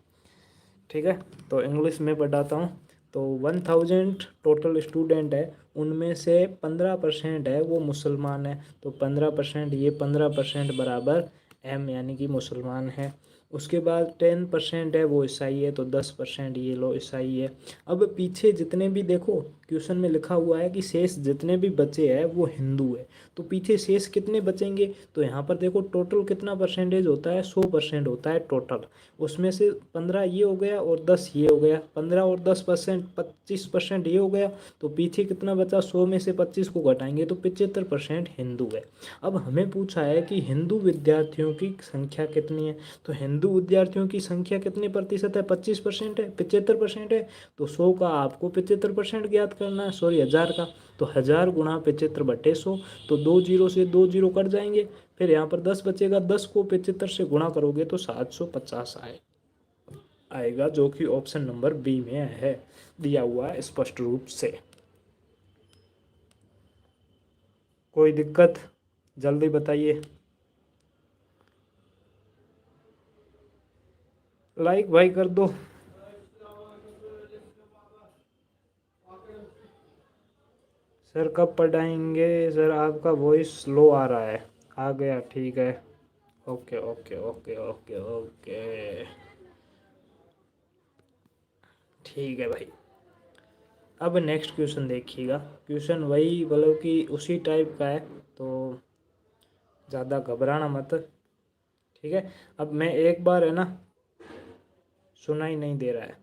ठीक है। तो इंग्लिश में पढ़ाता हूँ। तो 1000 टोटल स्टूडेंट है, उनमें से 15% है वो मुसलमान है। तो 15%, ये 15% बराबर एम यानी कि मुसलमान है। उसके बाद 10% है वो ईसाई है। तो 10% ये लो ईसाई है। अब पीछे जितने भी देखो क्वेश्चन में लिखा हुआ है कि शेष जितने भी बचे हैं वो हिंदू है। तो पीछे शेष कितने बचेंगे? तो यहाँ पर देखो टोटल कितना परसेंटेज होता है? 100% होता है टोटल। उसमें से 15 ये हो गया और 10 ये हो गया। 15 और 10% 25% ये हो गया। तो पीछे कितना बचा? 100 में से 25 को घटाएंगे तो 75% हिंदू है। अब हमें पूछा है कि हिंदू विद्यार्थियों की संख्या कितनी है। तो हिंदू विद्यार्थियों की संख्या कितने प्रतिशत है? 25% है, 75% है। तो 100 का आपको 75% ज्ञात करना है, सॉरी 1000 का। तो 1000 गुणा 75/100। तो 2 जीरो से 2 जीरो कट जाएंगे। फिर यहाँ पर 10 बचेगा, 10 को 75 से गुणा करोगे तो 750 आएगा, जो कि ऑप्शन नंबर बी में है, दिया हुआ है स्पष्ट रूप से। कोई दिक्कत? जल्दी बताइए। लाइक भाई कर दो। सर कब पढ़ाएंगे? सर आपका वॉइस स्लो आ रहा है। आ गया, ठीक है। Okay okay okay okay okay, ठीक है भाई। अब नेक्स्ट क्वेश्चन देखिएगा। क्वेश्चन वही मतलब कि उसी टाइप का है, तो ज़्यादा घबराना मत। ठीक है। अब मैं एक बार है ना, सुनाई नहीं दे रहा है,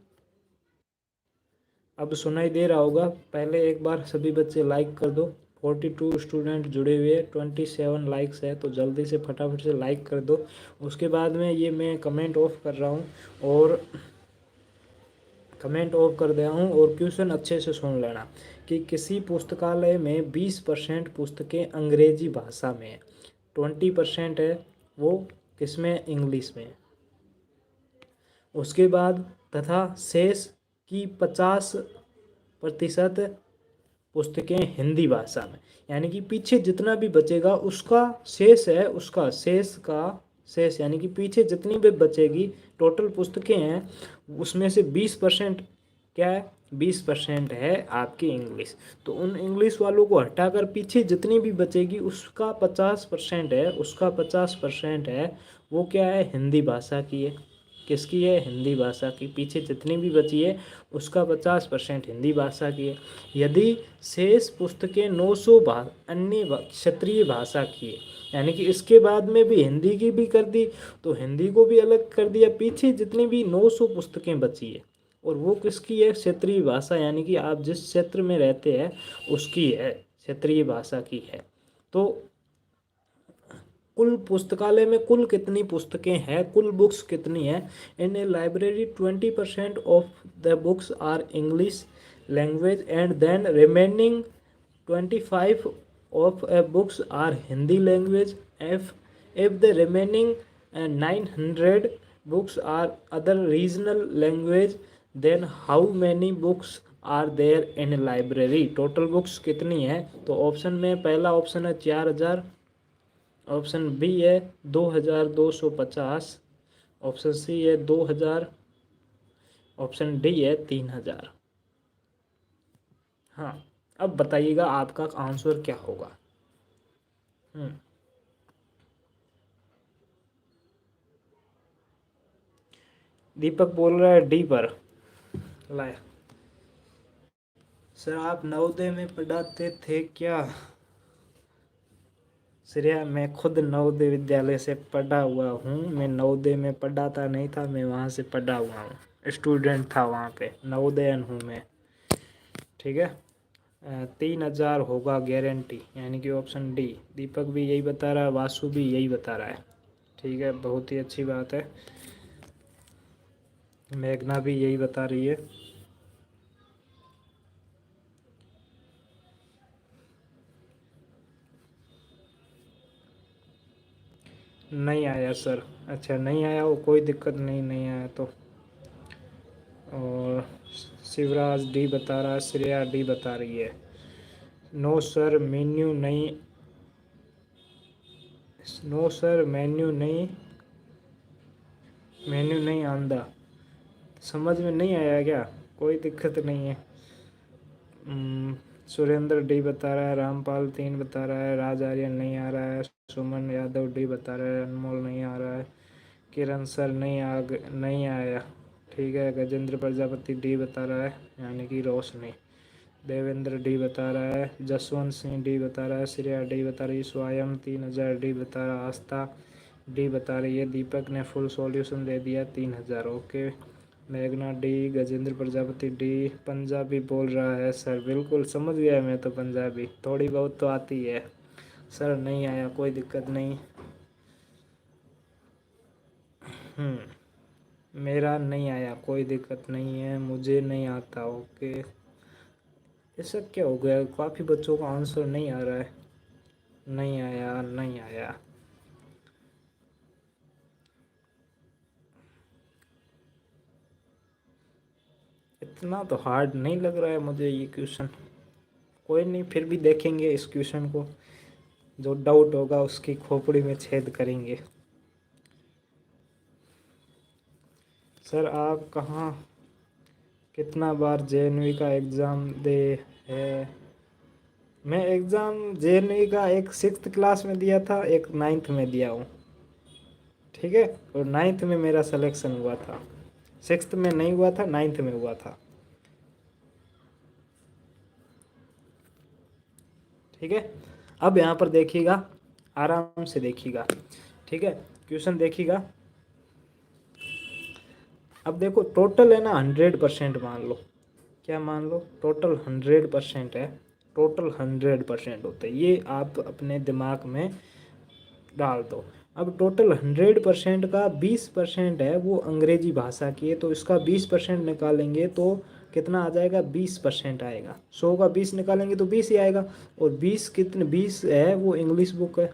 अब सुनाई दे रहा होगा। पहले एक बार सभी बच्चे लाइक कर दो। 42 स्टूडेंट जुड़े हुए, 27 लाइक्स है, तो जल्दी से फटाफट से लाइक कर दो। उसके बाद में ये मैं कमेंट ऑफ कर रहा हूँ, और कमेंट ऑफ कर दिया हूँ। और क्वेश्चन अच्छे से सुन लेना कि किसी पुस्तकालय में 20% पुस्तकें अंग्रेजी भाषा में है, 20% है वो किसमें? इंग्लिश में। उसके बाद तथा शेष की 50 प्रतिशत पुस्तकें हिंदी भाषा में, यानी कि पीछे जितना भी बचेगा उसका शेष है, उसका शेष का शेष, यानी कि पीछे जितनी भी बचेगी टोटल पुस्तकें हैं उसमें से 20% क्या है, 20% है आपकी इंग्लिश। तो उन इंग्लिश वालों को हटाकर पीछे जितनी भी बचेगी उसका 50% है, उसका 50% है वो क्या है, हिंदी भाषा की है। किसकी है, हिंदी भाषा की। पीछे जितनी भी बची है उसका 50% हिंदी भाषा की है। यदि शेष पुस्तकें 900 अन्य क्षेत्रीय भाषा की है, यानी कि इसके बाद में भी हिंदी की भी कर दी तो हिंदी को भी अलग कर दिया। पीछे जितनी भी 900 पुस्तकें बची है और वो किसकी है, क्षेत्रीय भाषा, यानी कि आप जिस क्षेत्र में रहते हैं उसकी है, क्षेत्रीय भाषा की है। तो कुल पुस्तकालय में कुल कितनी पुस्तकें हैं, कुल बुक्स कितनी है। In a library 20% of the books are English language and then remaining 25 of books are Hindi language. If the remaining 900 books are other regional language, then how many books are there in a library? Total books कितनी है, तो option में पहला option है 4000, option B है 2250, option C है 2000, option D है 3000। हाँ, अब बताइएगा आपका आंसर क्या होगा। दीपक बोल रहा है डी पर। लाए सर, आप नवोदय में पढ़ाते थे क्या? श्रेया, मैं खुद नवोदय विद्यालय से पढ़ा हुआ हूँ। मैं नवोदय में पढ़ाता नहीं था, मैं वहाँ से पढ़ा हुआ हूँ, स्टूडेंट था वहाँ पे, नवोदयन हूँ मैं। ठीक है, 3000 होगा गारंटी, यानी कि ऑप्शन डी। दीपक भी यही बता रहा है, वासु भी यही बता रहा है। ठीक है, बहुत ही अच्छी बात है। मेघना भी यही बता रही है। नहीं आया सर। अच्छा, नहीं आया वो, कोई दिक्कत नहीं, नहीं आया तो। और शिवराज डी बता रहा है, श्रेया डी बता रही है। नो सर, मेन्यू नहीं, नो सर मेन्यू नहीं, मेन्यू नहीं आंदा। समझ में नहीं आया क्या? कोई दिक्कत नहीं है। सुरेंद्र डी बता रहा है, रामपाल 3 बता रहा है, राज आर्यन नहीं आ रहा है, सुमन यादव डी बता रहा है, अनमोल नहीं आ रहा है, किरण सर नहीं आया। ठीक है, गजेंद्र प्रजापति डी बता रहा है, यानी कि रोशनी। देवेंद्र डी बता रहा है, जसवंत सिंह डी बता रहा है, श्रेया डी बता रही है, स्वयं 3000 डी बता रहा है, आस्था डी बता रही है, दीपक ने फुल सॉल्यूशन दे दिया 3000। ओके, मेघना डी, गजेंद्र प्रजापति डी। पंजाबी बोल रहा है सर, बिल्कुल समझ गया मैं तो, पंजाबी थोड़ी बहुत तो आती है सर। नहीं आया, कोई दिक्कत नहीं। मेरा नहीं आया, कोई दिक्कत नहीं है, मुझे नहीं आता। ओके, ऐसा क्या हो गया, काफ़ी बच्चों का आंसर नहीं आ रहा है। नहीं आया, नहीं आया। इतना तो हार्ड नहीं लग रहा है मुझे ये क्वेश्चन। कोई नहीं, फिर भी देखेंगे इस क्वेश्चन को, जो डाउट होगा उसकी खोपड़ी में छेद करेंगे। सर, आप कहाँ कितना बार जेएनवी का एग्ज़ाम दे है? मैं एग्ज़ाम जेएनवी का एक 6th क्लास में दिया था, एक 9th में दिया हूँ। ठीक है, और 9th में मेरा सिलेक्शन हुआ था, 6th में नहीं हुआ था, 9th में हुआ था। ठीक है, अब यहाँ पर देखिएगा, आराम से देखिएगा। ठीक है, क्वेश्चन देखिएगा। अब देखो, टोटल है ना 100% मान लो। क्या मान लो? टोटल 100% है, टोटल 100% होता है, ये आप अपने दिमाग में डाल दो। अब टोटल 100% का 20% है वो अंग्रेजी भाषा की है, तो इसका 20% निकालेंगे तो कितना आ जाएगा? 20% आएगा। 100 का 20 निकालेंगे तो 20 ही आएगा। और 20 कितने, 20 है वो इंग्लिश बुक है।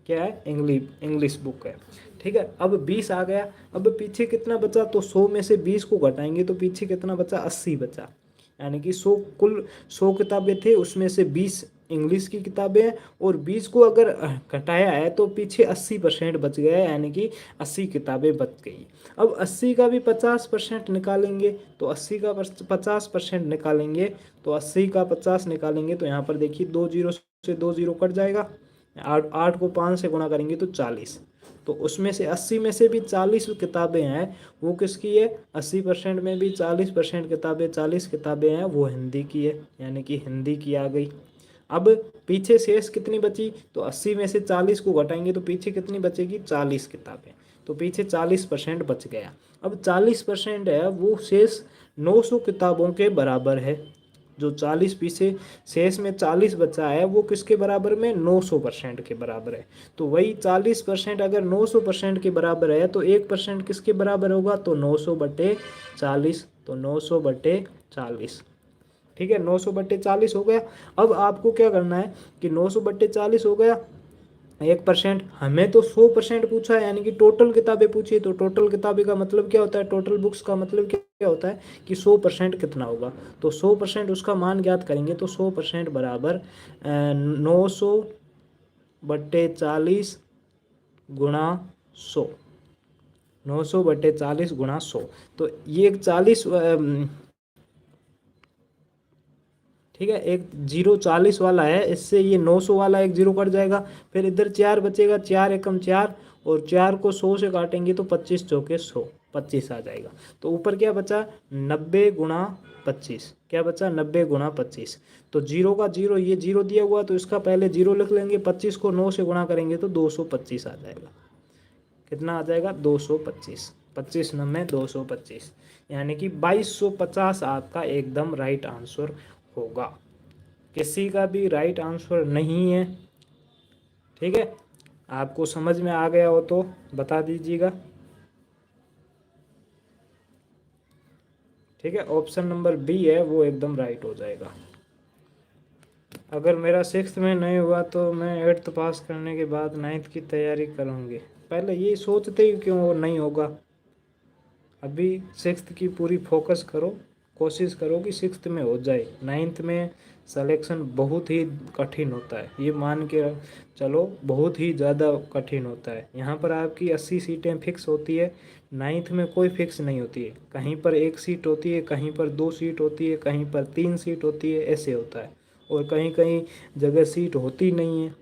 क्या है? इंग्लिश बुक है। ठीक है, अब 20 आ गया। अब पीछे कितना बचा? तो 100 में से 20 को घटाएंगे तो पीछे कितना बचा? 80 बचा। यानी कि 100 कुल 100 किताबें थे, उसमें से 20 इंग्लिश की किताबें हैं और 20 को अगर घटाया है तो पीछे 80% बच गया है, यानी कि 80 किताबें बच गई। अब 80 का भी 50% निकालेंगे तो 80 का 50% निकालेंगे तो 80 का 50 निकालेंगे तो यहाँ पर देखिए 2 जीरो से 2 जीरो कट जाएगा। 8 को 5 से गुणा करेंगे तो 40। तो उसमें से 80 में से भी 40 किताबें हैं वो किसकी है, 80% में भी 40% किताबें 40 किताबें हैं वो हिंदी की है, यानी कि हिंदी की आ गई। अब पीछे शेष कितनी बची, तो 80 में से 40 को घटाएंगे तो पीछे कितनी बचेगी, 40 किताबें। तो पीछे 40% बच गया। अब 40% है वो शेष 900 किताबों के बराबर है। जो 40 पीछे शेष में 40 बचा है वो किसके बराबर में, 900% के बराबर है। तो वही 40% अगर 900% के बराबर है तो 1% किसके बराबर होगा, तो 900/40। तो 900/40, ठीक है, 900/40 हो गया। अब आपको क्या करना है कि 900/40 हो गया, 1%। हमें तो 100% पूछा है, यानी कि टोटल किताबें पूछी। तो टोटल किताबें का मतलब क्या होता है, टोटल बुक्स का मतलब क्या होता है कि 100% कितना होगा। तो 100% उसका मान ज्ञात करेंगे तो 100% बराबर 900/40 गुणा 100। 900/40 गुणा 100। तो ये 40, ठीक है, एक जीरो 40 वाला है, इससे ये 900 वाला एक जीरो कट जाएगा। फिर इधर 4 बचेगा, 4 एकम 4, और 4 को 100 से काटेंगे तो 25 चौके 100, 25 आ जाएगा। तो ऊपर क्या बचा, 90 × 25। क्या बचा, 90 × 25। तो जीरो का जीरो, ये जीरो दिया हुआ तो इसका पहले जीरो लिख लेंगे, 25 को 9 से गुणा करेंगे तो 225 आ जाएगा। कितना आ जाएगा, 225। 25 9 225, यानी कि 2250 आपका एकदम राइट आंसर होगा। किसी का भी राइट आंसर नहीं है, ठीक है। आपको समझ में आ गया हो तो बता दीजिएगा, ठीक है। ऑप्शन नंबर बी है वो एकदम राइट हो जाएगा। अगर मेरा 6th में नहीं हुआ तो मैं 8th पास करने के बाद 9th की तैयारी करूँगी। पहले ये सोचते ही क्यों वो नहीं होगा। अभी 6th की पूरी फोकस करो, कोशिश करो कि 6th में हो जाए। 9th में सिलेक्शन बहुत ही कठिन होता है, ये मान के चलो, बहुत ही ज़्यादा कठिन होता है। यहाँ पर आपकी 80 सीटें फिक्स होती है, 9th में कोई फिक्स नहीं होती है। कहीं पर 1 सीट होती है, कहीं पर 2 सीट होती है, कहीं पर 3 सीट होती है, ऐसे होता है। और कहीं कहीं जगह सीट होती नहीं है,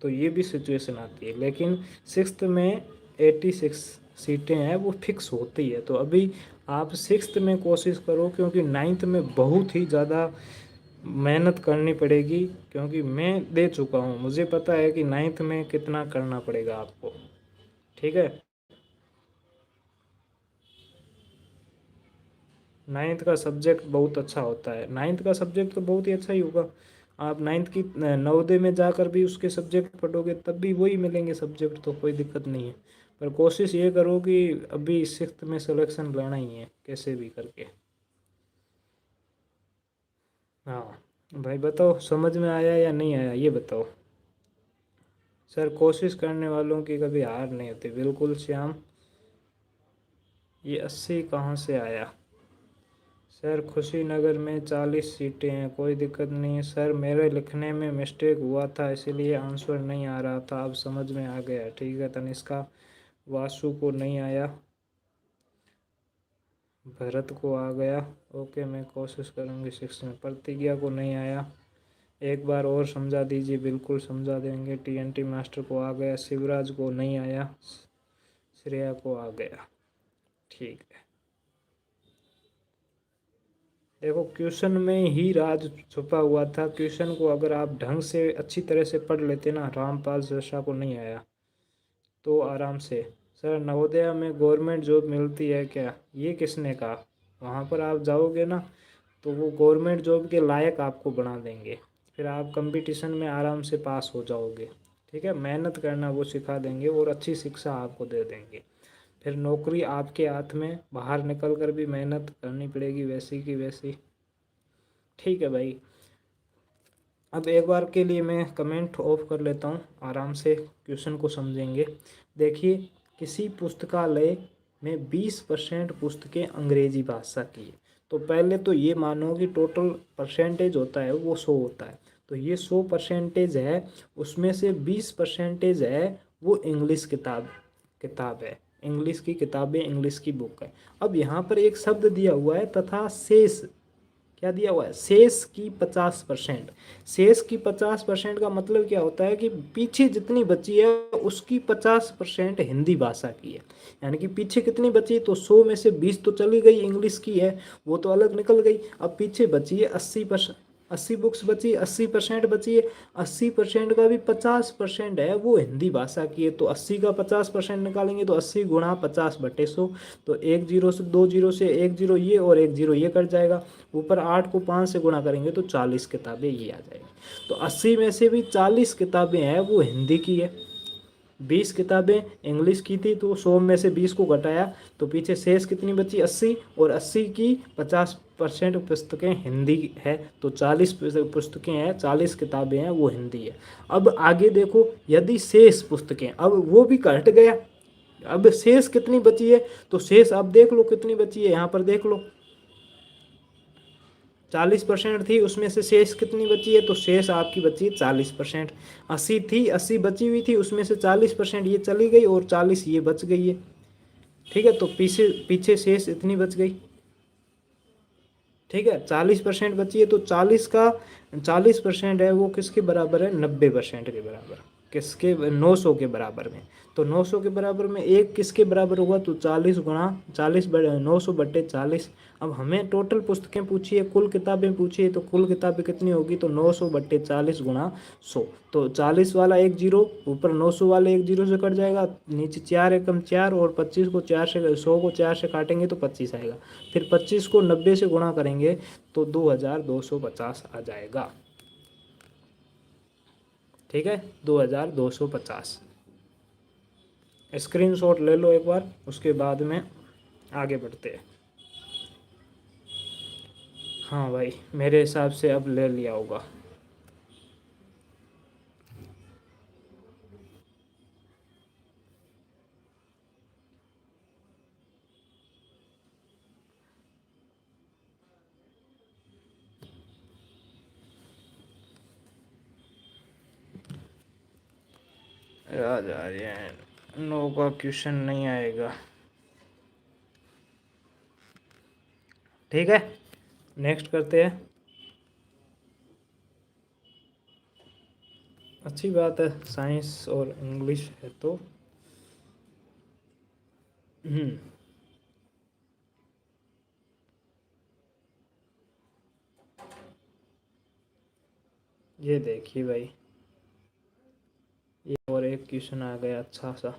तो ये भी सिचुएशन आती है। लेकिन 6th में 86 सीटें हैं वो फिक्स होती है। तो अभी आप 6th में कोशिश करो, क्योंकि 9th में बहुत ही ज़्यादा मेहनत करनी पड़ेगी, क्योंकि मैं दे चुका हूँ, मुझे पता है कि 9th में कितना करना पड़ेगा आपको, ठीक है। 9th का सब्जेक्ट बहुत अच्छा होता है। 9th का सब्जेक्ट तो बहुत ही अच्छा ही होगा। आप 9th की नवोदय में जाकर भी उसके सब्जेक्ट पढ़ोगे तब भी वही मिलेंगे सब्जेक्ट, तो कोई दिक्कत नहीं है। पर कोशिश ये करो कि अभी 6th में सिलेक्शन लेना ही है कैसे भी करके। हाँ भाई, बताओ समझ में आया या नहीं आया, ये बताओ। सर कोशिश करने वालों की कभी हार नहीं होती, बिल्कुल श्याम। ये 80 कहाँ से आया। सर खुशीनगर में 40 सीटें हैं, कोई दिक्कत नहीं है सर, मेरे लिखने में मिस्टेक हुआ था इसीलिए आंसर नहीं आ रहा था, अब समझ में आ गया, ठीक है। तनिष्का, वासु को नहीं आया, भरत को आ गया, ओके, मैं कोशिश करूँगी 6 में। प्रतिज्ञा को नहीं आया, एक बार और समझा दीजिए, बिल्कुल समझा देंगे। TNT मास्टर को आ गया, शिवराज को नहीं आया, श्रेया को आ गया, ठीक है। देखो क्वेश्चन में ही राज छुपा हुआ था। क्वेश्चन को अगर आप ढंग से अच्छी तरह से पढ़ लेते ना, रामपाल जैसा को नहीं आया तो आराम से। सर नवोदय में गवर्नमेंट जॉब मिलती है क्या, ये किसने कहा। वहाँ पर आप जाओगे ना तो वो गवर्नमेंट जॉब के लायक आपको बना देंगे, फिर आप कंपटीशन में आराम से पास हो जाओगे, ठीक है। मेहनत करना वो सिखा देंगे और अच्छी शिक्षा आपको दे देंगे। फिर नौकरी आपके हाथ में, बाहर निकल कर भी मेहनत करनी पड़ेगी वैसी की वैसी, ठीक है भाई। अब एक बार के लिए मैं कमेंट ऑफ कर लेता हूँ, आराम से क्वेश्चन को समझेंगे। देखिए, किसी पुस्तकालय में 20% पुस्तकें अंग्रेजी भाषा की है, तो पहले तो ये मानो कि टोटल परसेंटेज होता है वो 100 होता है, तो ये 100% है, उसमें से 20% है वो इंग्लिश किताब है, इंग्लिश की किताबें, इंग्लिश की बुक है। अब यहाँ पर एक शब्द दिया हुआ है तथा शेष, क्या दिया हुआ है, शेष की 50%। शेष की 50% का मतलब क्या होता है कि पीछे जितनी बची है उसकी 50% हिंदी भाषा की है, यानी कि पीछे कितनी बची, तो 100 में से 20 तो चली गई इंग्लिश की है, वो तो अलग निकल गई। अब पीछे बची है 80%, 80 बुक्स बची, 80% बची है, 80% का भी 50% है वो हिंदी भाषा की है, तो 80 का 50% निकालेंगे तो 80 गुणा 50/100, तो एक जीरो से, 2 जीरो से, एक जीरो ये और एक जीरो ये कट जाएगा, ऊपर 8 को 5 से गुणा करेंगे तो 40 किताबें ये आ जाएगी। तो 80 में से भी 40 किताबें हैं वो हिंदी की है, 20 किताबें इंग्लिश की थी, तो 100 में से 20 को घटाया तो पीछे शेष कितनी बची, 80, और 80 की 50% पुस्तकें हिंदी है, तो 40 पुस्तकें हैं, 40 किताबें हैं वो हिंदी है। अब आगे देखो, यदि शेष पुस्तकें, अब वो भी घट गया, अब शेष कितनी बची है, तो शेष अब देख लो कितनी बची है, यहाँ पर देख लो 40% थी, उसमें से शेष कितनी बची है, तो शेष आपकी बची है 40%। 80 थी, 80 बची हुई थी, उसमें से 40% ये चली गई और 40 ये बच गई है, ठीक है, तो पीछे पीछे शेष इतनी बच गई, ठीक है, 40% बची है, तो 40% है वो किसके बराबर है, 90% के बराबर, किसके, 900 के बराबर में, तो 900 के बराबर में एक किसके बराबर होगा, तो 40 गुणा 40 900/40। अब हमें टोटल पुस्तकें पूछी है, कुल किताबें पूछी है, तो कुल किताबें कितनी होगी, तो 900/40 गुणा 100, तो 40 वाला एक जीरो, ऊपर 900 वाले एक जीरो से कट जाएगा, नीचे 4 एकम 4, और 25 को 4 से, 100 को 4 से काटेंगे तो 25 आएगा, फिर 25 को 90 से गुणा करेंगे तो 2250 आ जाएगा, ठीक है, 2250। स्क्रीनशॉट ले लो एक बार, उसके बाद में आगे बढ़ते हैं। हाँ भाई, मेरे हिसाब से अब ले लिया होगा। याद आ रही है, 9 का क्वेश्चन नहीं आएगा, ठीक है, नेक्स्ट करते हैं। अच्छी बात है, साइंस और इंग्लिश है तो ये देखिए भाई, ये और एक क्वेश्चन आ गया अच्छा सा।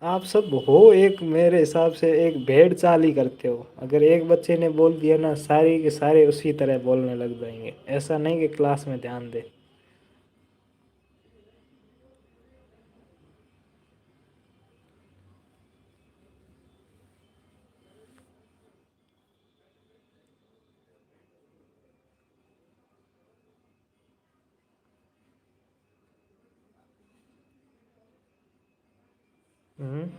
आप सब हो एक, मेरे हिसाब से एक भेड़ चाल ही करते हो, अगर एक बच्चे ने बोल दिया ना, सारे के सारे उसी तरह बोलने लग जाएंगे, ऐसा नहीं कि क्लास में ध्यान दे। हम्म,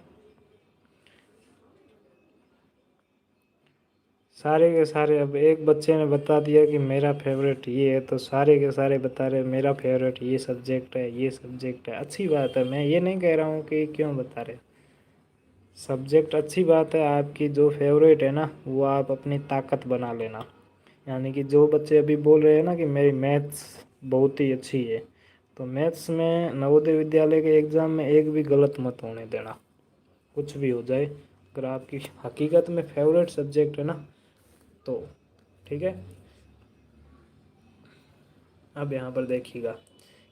सारे के सारे, अब एक बच्चे ने बता दिया कि मेरा फेवरेट ये है, तो सारे के सारे बता रहे मेरा फेवरेट ये सब्जेक्ट है, ये सब्जेक्ट है, अच्छी बात है, मैं ये नहीं कह रहा हूँ कि क्यों बता रहे सब्जेक्ट, अच्छी बात है, आपकी जो फेवरेट है ना वो आप अपनी ताकत बना लेना। यानी कि जो बच्चे अभी बोल रहे हैं ना कि मेरी मैथ्स बहुत ही अच्छी है, तो मैथ्स में नवोदय विद्यालय के एग्ज़ाम में एक भी गलत मत होने देना, कुछ भी हो जाए, अगर आपकी हकीकत में फेवरेट सब्जेक्ट है ना तो, ठीक है। अब यहाँ पर देखिएगा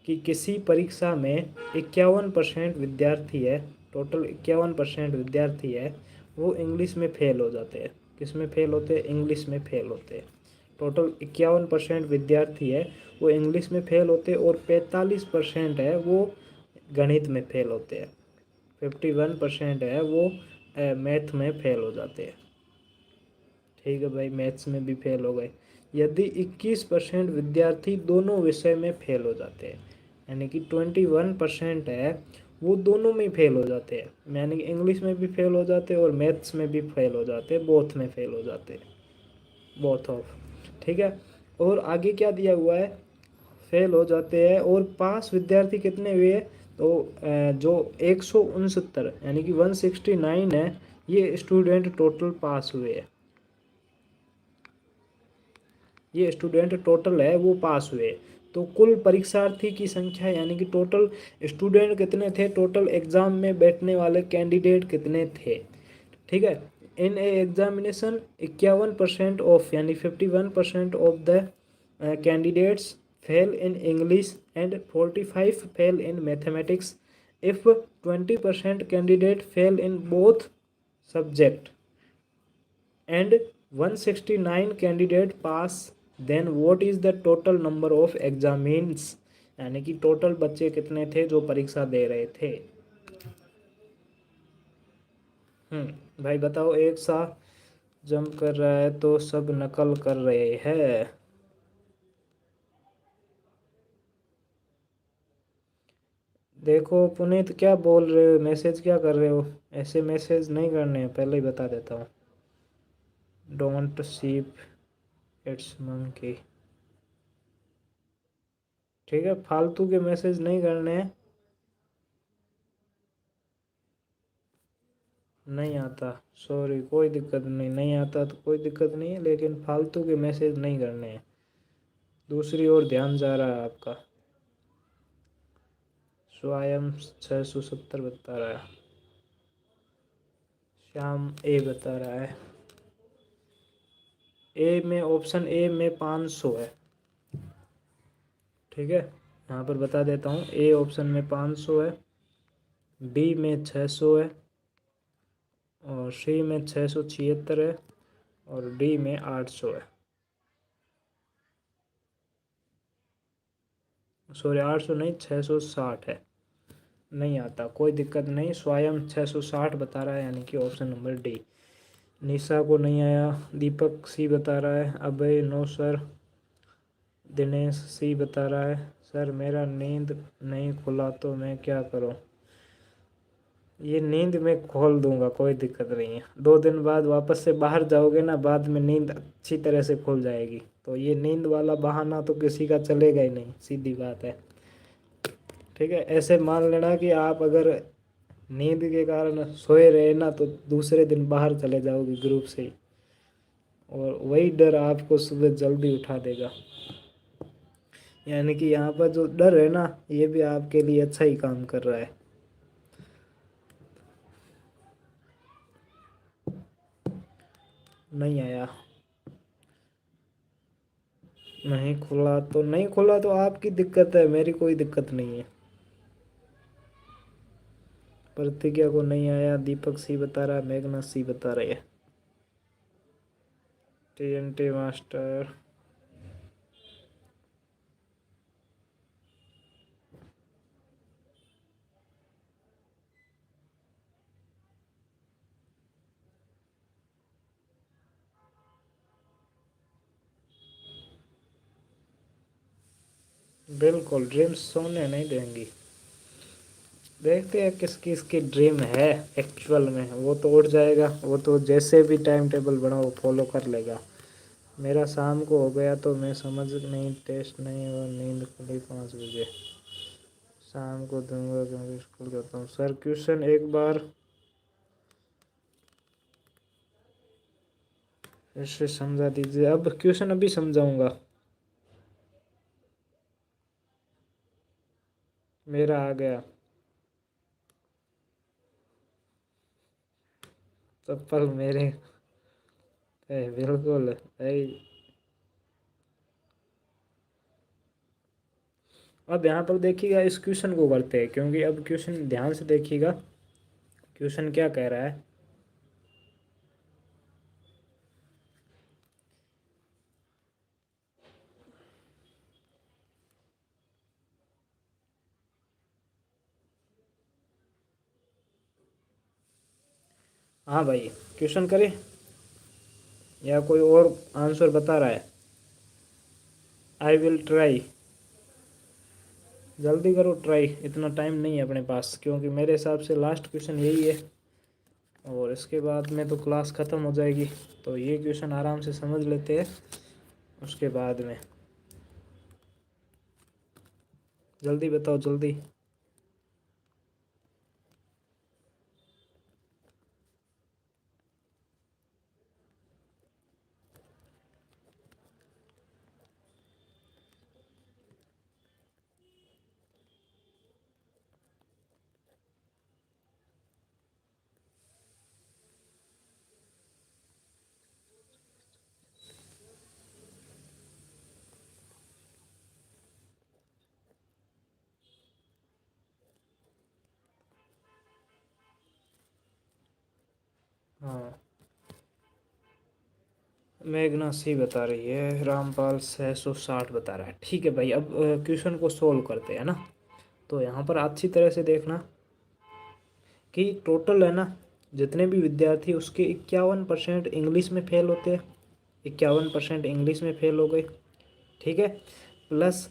कि किसी परीक्षा में 51% विद्यार्थी है, टोटल 51% विद्यार्थी है वो इंग्लिश में फेल हो जाते हैं, किस में फेल होते हैं, इंग्लिश में फेल होते हैं। टोटल 51% विद्यार्थी है वो इंग्लिश में फेल होते हैं, और 45% है वो गणित में फेल होते हैं, 51% है वो मैथ में फेल हो जाते हैं। ठीक है भाई, मैथ्स में भी फेल हो गए। यदि 21% विद्यार्थी दोनों विषय में फेल हो जाते हैं, यानी कि 21% है वो दोनों में फेल हो जाते हैं, यानी कि इंग्लिश में भी फेल हो जाते हैं और मैथ्स में भी फेल हो जाते हैं, बोथ में फेल हो जाते हैं, बोथ ऑफ। ठीक है, और आगे क्या दिया हुआ है, फेल हो जाते हैं और पास विद्यार्थी कितने हुए, तो जो 169 यानी कि 169 है, ये स्टूडेंट टोटल पास हुए हैं, ये स्टूडेंट टोटल है वो पास हुए। तो कुल परीक्षार्थी की संख्या यानी कि टोटल स्टूडेंट कितने थे, टोटल एग्जाम में बैठने वाले कैंडिडेट कितने थे। ठीक है, इन ए एग्जामिनेशन 51% ऑफ यानी 51% of the candidates fail in English and 45 fail in mathematics. If 20% candidate fail in both subject and 169 candidate pass, then what is the total number of examines, यानी कि total बच्चे कितने थे जो परीक्षा दे रहे थे। भाई बताओ, एक साथ जंप कर रहा है तो सब नकल कर रहे हैं। देखो पुनीत, क्या बोल रहे हो, मैसेज क्या कर रहे हो, ऐसे मैसेज नहीं करने हैं, पहले ही बता देता हूँ। Don't sheep it's monkey. ठीक है, फालतू के मैसेज नहीं करने हैं। नहीं आता, सॉरी, कोई दिक्कत नहीं, नहीं आता तो कोई दिक्कत नहीं है, लेकिन फालतू के मैसेज नहीं करने हैं। दूसरी ओर ध्यान जा रहा है आपका। स्वयं 670 बता रहा है, श्याम ए बता रहा है। ए में ऑप्शन ए में 500 है। ठीक है, यहाँ पर बता देता हूँ, ए ऑप्शन में 500 है, बी में 600 है, और सी में 676 है, और डी में 800 है। सॉरी, 800 नहीं, 660 है। नहीं आता, कोई दिक्कत नहीं, स्वयं 660 बता रहा है, यानी कि ऑप्शन नंबर डी। निशा को नहीं आया, दीपक सी बता रहा है, अभय नो सर, दिनेश सी बता रहा है, सर मेरा नींद नहीं खुला तो मैं क्या करूं। ये नींद में खोल दूंगा, कोई दिक्कत नहीं है, 2 दिन बाद वापस से बाहर जाओगे ना, बाद में नींद अच्छी तरह से खुल जाएगी। तो ये नींद वाला बहाना तो किसी का चलेगा ही नहीं, सीधी बात है। ठीक है, ऐसे मान लेना कि आप अगर नींद के कारण सोए रहे ना, तो दूसरे दिन बाहर चले जाओगे ग्रुप से ही, और वही डर आपको सुबह जल्दी उठा देगा। यानी कि यहाँ पर जो डर है ना, ये भी आपके लिए अच्छा ही काम कर रहा है। नहीं आया, नहीं खुला तो नहीं खुला, तो आपकी दिक्कत है, मेरी कोई दिक्कत नहीं है। प्रतिज्ञा को नहीं आया, दीपक सी बता रहा है, मेघना सी बता रही है। टीएनटी मास्टर, बिल्कुल ड्रीम्स सोने नहीं देंगी। देखते हैं किस किसकी ड्रीम है एक्चुअल में, वो तो उठ जाएगा, वो तो जैसे भी टाइम टेबल बना वो फॉलो कर लेगा। मेरा शाम को हो गया तो मैं समझ नहीं, टेस्ट नहीं, और नींद खुली 5 बजे, शाम को दूंगा क्योंकि स्कूल जाता हूँ। सर क्वेश्चन एक बार ऐसे समझा दीजिए। अब क्वेश्चन अभी समझाऊंगा। मेरा आ गया, चप्पल मेरे है, बिल्कुल भाई। अब यहाँ पर देखिएगा, इस क्वेश्चन को करते हैं, क्योंकि अब क्वेश्चन ध्यान से देखिएगा, क्वेश्चन क्या कह रहा है। हाँ भाई, क्वेश्चन करें या कोई और आंसर बता रहा है? I will try. जल्दी करो ट्राई, इतना टाइम नहीं है अपने पास, क्योंकि मेरे हिसाब से लास्ट क्वेश्चन यही है और इसके बाद में तो क्लास ख़त्म हो जाएगी। तो ये क्वेश्चन आराम से समझ लेते हैं, उसके बाद में जल्दी बताओ जल्दी। हाँ, मेघना सी बता रही है, रामपाल 660 बता रहा है। ठीक है भाई, अब क्वेश्चन को सोल्व करते हैं ना। तो यहाँ पर अच्छी तरह से देखना कि टोटल है ना, जितने भी विद्यार्थी उसके 51% इंग्लिश में फेल होते हैं, 51% इंग्लिश में फेल हो गए। ठीक है, प्लस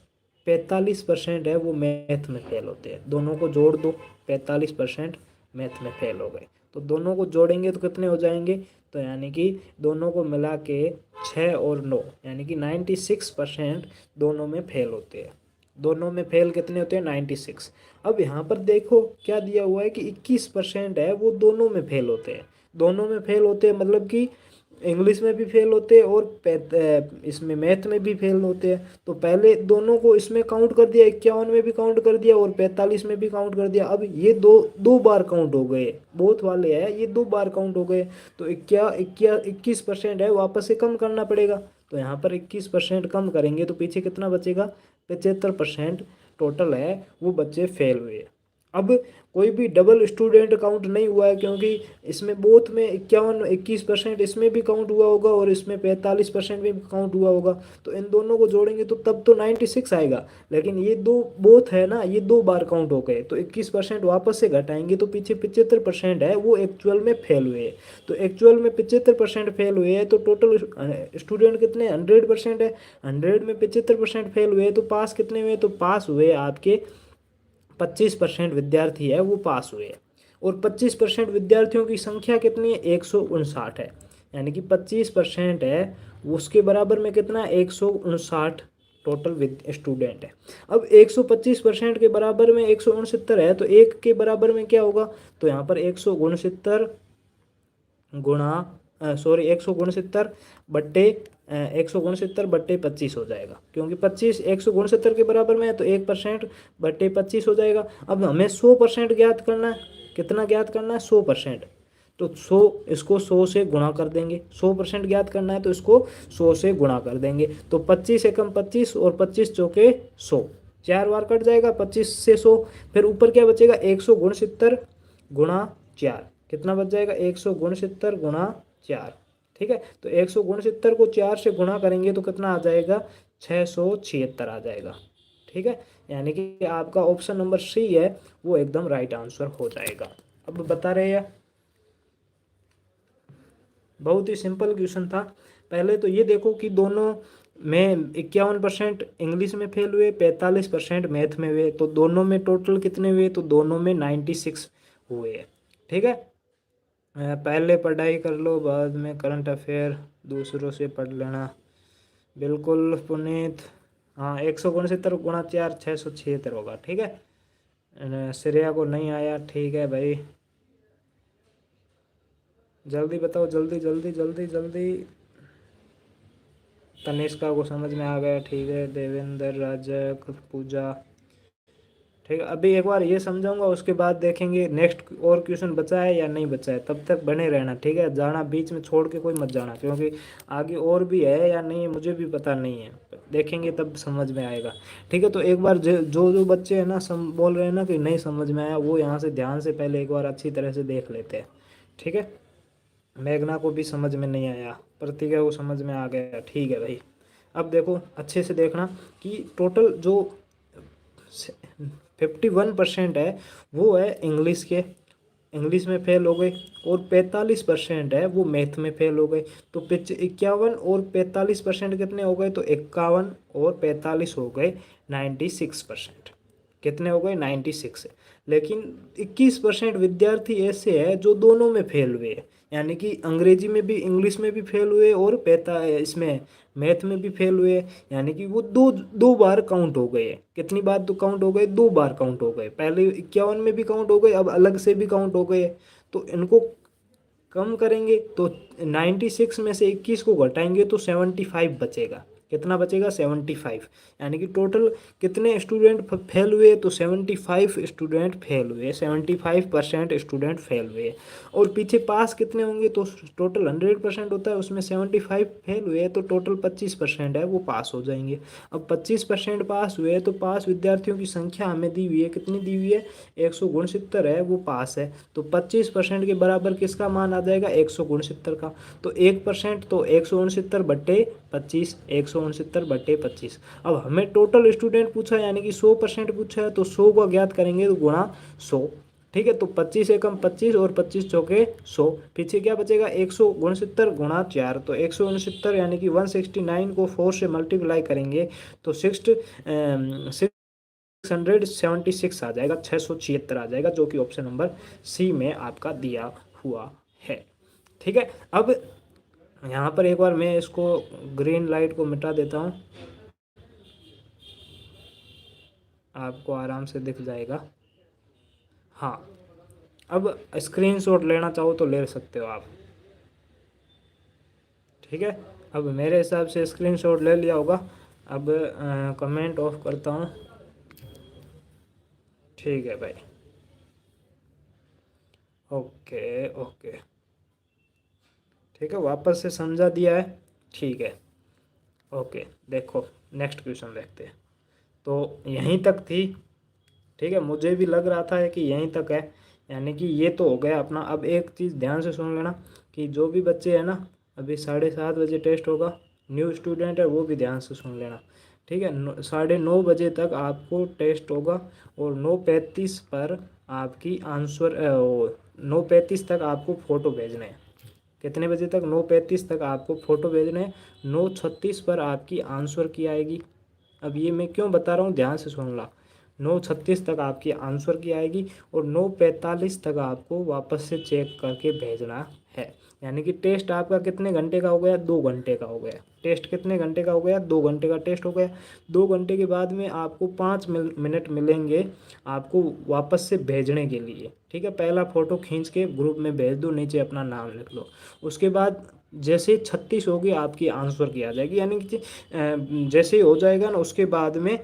45% है वो मैथ में फेल होते हैं। दोनों को जोड़ दो, 45% मैथ में फेल हो गए। तो दोनों को जोड़ेंगे तो कितने हो जाएंगे? तो यानी कि दोनों को मिला के 6 और 9, यानी कि 96% दोनों में फेल होते हैं। दोनों में फेल कितने होते हैं? 96। अब यहाँ पर देखो क्या दिया हुआ है कि 21% है वो दोनों में फेल होते हैं। दोनों में फेल होते हैं मतलब कि इंग्लिश में भी फेल होते हैं और इसमें मैथ में भी फेल होते हैं। तो पहले दोनों को इसमें काउंट कर दिया, 51 में भी काउंट कर दिया और 45 में भी काउंट कर दिया। अब ये दो दो बार काउंट हो गए, बोथ वाले हैं, ये दो बार काउंट हो गए। तो 21% है, वापस से कम करना पड़ेगा। तो यहाँ पर 21% कम करेंगे तो पीछे कितना बचेगा? 75% टोटल है वो बच्चे फेल हुए। अब कोई भी डबल स्टूडेंट काउंट नहीं हुआ है, क्योंकि इसमें बोथ में 51 21% इसमें भी काउंट हुआ होगा और इसमें 45% भी काउंट हुआ होगा। तो इन दोनों को जोड़ेंगे तो तब तो 96 आएगा। लेकिन ये दो बोथ है ना, ये दो बार काउंट हो गए, तो 21% वापस से घटाएंगे तो पीछे 75% है वो एक्चुअल में फेल हुए। तो एक्चुअल में 75% फेल हुए हैं, तो टोटल स्टूडेंट कितने? 100% है। 100 में 75% फेल हुए तो पास कितने हुए? तो पास हुए आपके 25% विद्यार्थी है वो पास हुए। और 25% विद्यार्थियों की संख्या कितनी है? 159 है। यानी कि 25% है उसके बराबर में कितना? 159 टोटल स्टूडेंट है। अब 125% के बराबर में 169 है, तो एक के बराबर में क्या होगा? तो यहाँ पर 169 गुणा 169 बट्टे 169/25 हो जाएगा, क्योंकि 25 169 के बराबर में है तो 1% बट्टे 25 हो जाएगा। अब हमें 100% ज्ञात करना है। कितना ज्ञात करना है? 100%। तो 100, इसको 100 से गुणा कर देंगे। 100% ज्ञात करना है तो इसको 100 से गुणा कर देंगे। तो 25 एकम 25 और 25 चौके 100, 4 बार कट जाएगा 25 से 100। फिर ऊपर क्या बचेगा? 169 गुणा 4, कितना बच जाएगा? 169 गुणा 4। ठीक है, तो 169 को 4 से गुणा करेंगे तो कितना आ जाएगा? 676 आ जाएगा। ठीक है, यानी कि आपका ऑप्शन नंबर सी है वो एकदम राइट आंसर हो जाएगा। अब बता रहे हैं, बहुत ही सिंपल क्वेश्चन था। पहले तो ये देखो कि दोनों में 51% इंग्लिश में फेल हुए, 45% मैथ में हुए, तो दोनों में टोटल कितने हुए? तो दोनों में 96 हुए। ठीक है, पहले पढ़ाई कर लो, बाद में करंट अफेयर दूसरों से पढ़ लेना। बिल्कुल पुनीत। हाँ, 169 गुणा 4 676 होगा। ठीक है, श्रेया को नहीं आया। ठीक है भाई, जल्दी बताओ, जल्दी जल्दी जल्दी जल्दी। तनिष्का को समझ में आ गया। ठीक है, देवेंद्र, राजक, पूजा। ठीक है, अभी एक बार ये समझाऊंगा, उसके बाद देखेंगे नेक्स्ट और क्वेश्चन बचा है या नहीं बचा है। तब तक बने रहना। ठीक है, जाना बीच में छोड़ के कोई मत जाना, क्योंकि आगे और भी है या नहीं है मुझे भी पता नहीं है। देखेंगे तब समझ में आएगा। ठीक है, तो एक बार जो जो बच्चे हैं ना बोल रहे हैं ना कि नहीं समझ में आया, वो यहाँ से ध्यान से पहले एक बार अच्छी तरह से देख लेते हैं। ठीक है, मेघना को भी समझ में नहीं आया, प्रतिज्ञा को समझ में आ गया। ठीक है भाई, अब देखो अच्छे से देखना कि टोटल जो 51% है वो है इंग्लिश के, इंग्लिश में फेल हो गए, और 45% है वो मैथ में फेल हो गए। तो 51 और 45% कितने हो गए, तो 51 और 45 हो गए 96%। कितने हो गए, 96। लेकिन 21% विद्यार्थी ऐसे हैं जो दोनों में फेल हुए हैं, यानी कि अंग्रेजी में भी इंग्लिश में भी फेल हुए और इसमें मैथ में भी फेल हुए, यानी कि वो दो दो बार काउंट हो गए। कितनी बार तो काउंट हो गए, 2 बार काउंट हो गए। पहले 51 में भी काउंट हो गए, अब अलग से भी काउंट हो गए। तो इनको कम करेंगे तो 96 में से 21 को घटाएंगे तो 75 बचेगा। कितना बचेगा, 75। यानी कि टोटल कितने स्टूडेंट फेल हुए, तो 75 स्टूडेंट फेल हुए, 75% स्टूडेंट फेल हुए। और पीछे पास कितने होंगे, तो टोटल 100% होता है, उसमें 75 फेल हुए तो टोटल 25% है वो पास हो जाएंगे। अब 25% पास हुए तो पास विद्यार्थियों की संख्या हमें दी हुई है, कितनी दी हुई है, 169 है, वो पास है। तो 25% के बराबर किसका मान आ जाएगा, 169 का। तो 1%, तो 169/25, 169/25। अब हमें टोटल स्टूडेंट पूछा है, यानी कि 100% पूछा है, तो 100 को ज्ञात करेंगे तो गुणा 100। ठीक है, तो 25 एकम 25 और 25 चौके 100। पीछे क्या बचेगा, 169 × 4, तो 169 यानी कि 169 को 4 से मल्टीप्लाई करेंगे तो 676 आ जाएगा, 676 आ जाएगा, जो कि ऑप्शन नंबर सी में आपका दिया हुआ है। ठीक है, अब यहाँ पर एक बार मैं इसको ग्रीन लाइट को मिटा देता हूँ, आपको आराम से दिख जाएगा। हाँ, अब स्क्रीनशॉट लेना चाहो तो ले सकते हो आप। ठीक है, अब मेरे हिसाब से स्क्रीनशॉट ले लिया होगा। अब कमेंट ऑफ करता हूँ। ठीक है भाई, ओके ओके, ठीक है, वापस से समझा दिया है। ठीक है, ओके, देखो नेक्स्ट क्वेश्चन देखते हैं। तो यहीं तक थी। ठीक है, मुझे भी लग रहा था कि यहीं तक है, यानी कि ये तो हो गया अपना। अब एक चीज़ ध्यान से सुन लेना कि जो भी बच्चे हैं ना, अभी 7:30 बजे टेस्ट होगा, न्यू स्टूडेंट है वो भी ध्यान से सुन लेना। ठीक है, 9:30 बजे तक आपको टेस्ट होगा, और 9:35 पर आपकी आंसर 9:35 तक आपको फ़ोटो भेजने हैं। कितने बजे तक, 9:35 तक आपको फ़ोटो भेजने हैं। 9:36 पर आपकी आंसर की आएगी। अब ये मैं क्यों बता रहा हूँ, ध्यान से सुन ला। 9:36 तक आपकी आंसर की आएगी, और 9:45 तक आपको वापस से चेक करके भेजना है। यानी कि टेस्ट आपका कितने घंटे का हो गया, 2 घंटे का हो गया। टेस्ट कितने घंटे का हो गया, 2 घंटे का टेस्ट हो गया। 2 घंटे के बाद में आपको 5 मिनट मिलेंगे आपको वापस से भेजने के लिए। ठीक है, पहला फ़ोटो खींच के ग्रुप में भेज दो, नीचे अपना नाम लिख लो। उसके बाद जैसे 36 होगी आपकी आंसर की आ जाएगी, यानी कि जैसे ही हो जाएगा ना, उसके बाद में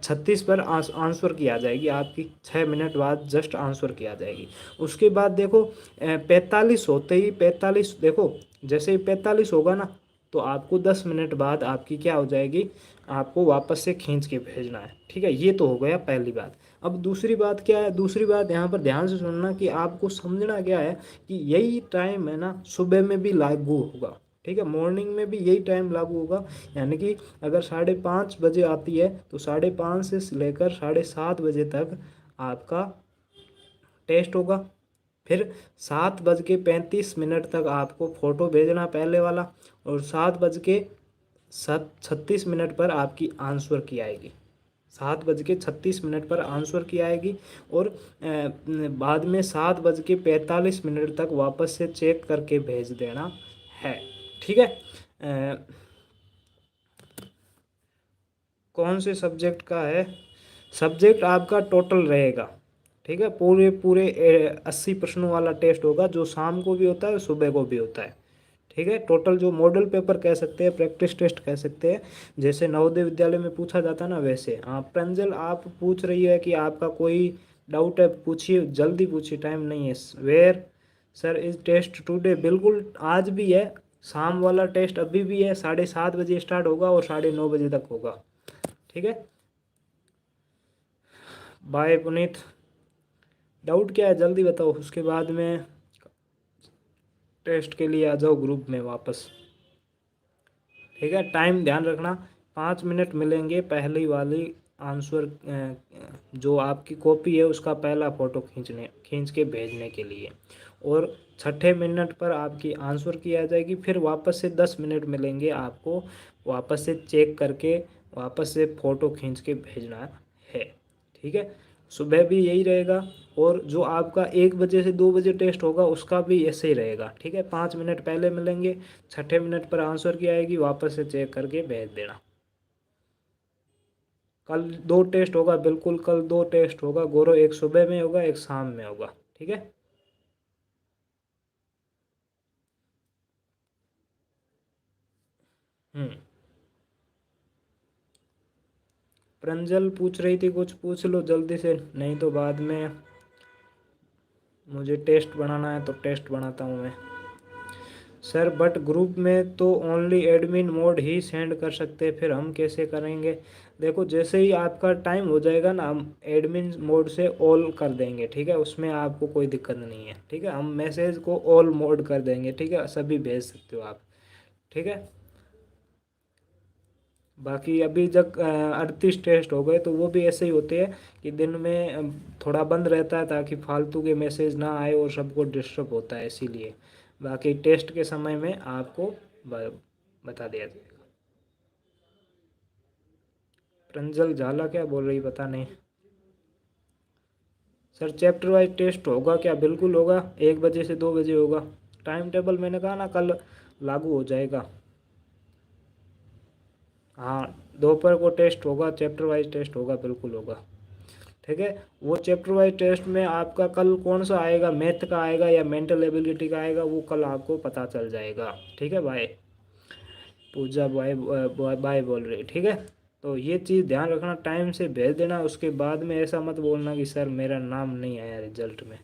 36 पर आंसर की आ जाएगी आपकी, 6 मिनट बाद जस्ट आंसर की आ जाएगी। उसके बाद देखो 45 होते ही, 45 देखो, जैसे ही 45 होगा ना, तो आपको 10 मिनट बाद आपकी क्या हो जाएगी, आपको वापस से खींच के भेजना है। ठीक है, ये तो हो गया पहली बात। अब दूसरी बात क्या है, दूसरी बात यहाँ पर ध्यान से सुनना कि आपको समझना क्या है कि यही टाइम है ना, सुबह में भी लागू होगा। ठीक है, मॉर्निंग में भी यही टाइम लागू होगा। यानी कि अगर 5:30 बजे आती है, तो 5:30 से लेकर 7:30 बजे तक आपका टेस्ट होगा। फिर 7:35 तक आपको फ़ोटो भेजना पहले वाला, और 7:36 पर आपकी आंसर की आएगी। 7:36 पर आंसर की आएगी, और बाद में 7:45 तक वापस से चेक करके भेज देना है। ठीक है, कौन से सब्जेक्ट का है, सब्जेक्ट आपका टोटल रहेगा। ठीक है, पूरे पूरे 80 प्रश्नों वाला टेस्ट होगा, जो शाम को भी होता है सुबह को भी होता है। ठीक है, टोटल जो मॉडल पेपर कह सकते हैं, प्रैक्टिस टेस्ट कह सकते हैं, जैसे नवोदय विद्यालय में पूछा जाता है ना, वैसे। हाँ प्रंजल, आप पूछ रही है कि आपका कोई डाउट है, पूछिए, जल्दी पूछिए, टाइम नहीं है। Where sir is test today, बिल्कुल आज भी है, शाम वाला टेस्ट अभी भी है, 7:30 बजे स्टार्ट होगा और 9:30 बजे तक होगा। ठीक है, बाय पुनीत। डाउट क्या है जल्दी बताओ, उसके बाद में टेस्ट के लिए आ जाओ ग्रुप में वापस। ठीक है, टाइम ध्यान रखना, 5 मिनट मिलेंगे पहली वाली आंसर जो आपकी कॉपी है उसका पहला फ़ोटो खींच के भेजने के लिए, और छठे मिनट पर आपकी आंसर की आ जाएगी। फिर वापस से 10 मिनट मिलेंगे आपको, वापस से चेक करके वापस से फ़ोटो खींच के भेजना है। ठीक है, सुबह भी यही रहेगा, और जो आपका 1 बजे से 2 बजे टेस्ट होगा उसका भी ऐसे ही रहेगा। ठीक है, 5 मिनट पहले मिलेंगे, छठे मिनट पर आंसर की आएगी, वापस से चेक करके भेज देना। कल 2 टेस्ट होगा, बिल्कुल कल 2 टेस्ट होगा गौरव, एक सुबह में होगा, एक शाम में होगा। ठीक है। हम्म। प्रंजल पूछ रही थी, कुछ पूछ लो जल्दी से, नहीं तो बाद में मुझे टेस्ट बनाना है तो टेस्ट बनाता हूँ मैं। सर बट ग्रुप में तो ओनली एडमिन मोड ही सेंड कर सकते हैं, फिर हम कैसे करेंगे? देखो, जैसे ही आपका टाइम हो जाएगा ना, हम एडमिन मोड से ऑल कर देंगे। ठीक है, उसमें आपको कोई दिक्कत नहीं है। ठीक है, हम मैसेज को ऑल मोड कर देंगे। ठीक है, सभी भेज सकते हो आप। ठीक है। बाकी अभी जब 38 टेस्ट हो गए तो वो भी ऐसे ही होते हैं कि दिन में थोड़ा बंद रहता है ताकि फालतू के मैसेज ना आए और सबको डिस्टर्ब होता है, इसीलिए। बाकी टेस्ट के समय में आपको बता दिया जाएगा। प्रंजल झाला क्या बोल रही, पता नहीं। सर चैप्टर वाइज टेस्ट होगा क्या? बिल्कुल होगा, 1 बजे से 2 बजे होगा। टाइम टेबल मैंने कहा ना, कल लागू हो जाएगा। हाँ, दोपहर को टेस्ट होगा, चैप्टर वाइज टेस्ट होगा, बिल्कुल होगा। ठीक है, वो चैप्टर वाइज टेस्ट में आपका कल कौन सा आएगा, मैथ का आएगा या मेंटल एबिलिटी का आएगा, वो कल आपको पता चल जाएगा। ठीक है भाई। पूजा बाय बाय बोल रही, ठीक है। तो ये चीज़ ध्यान रखना, टाइम से भेज देना, उसके बाद में ऐसा मत बोलना कि सर मेरा नाम नहीं आया रिजल्ट में।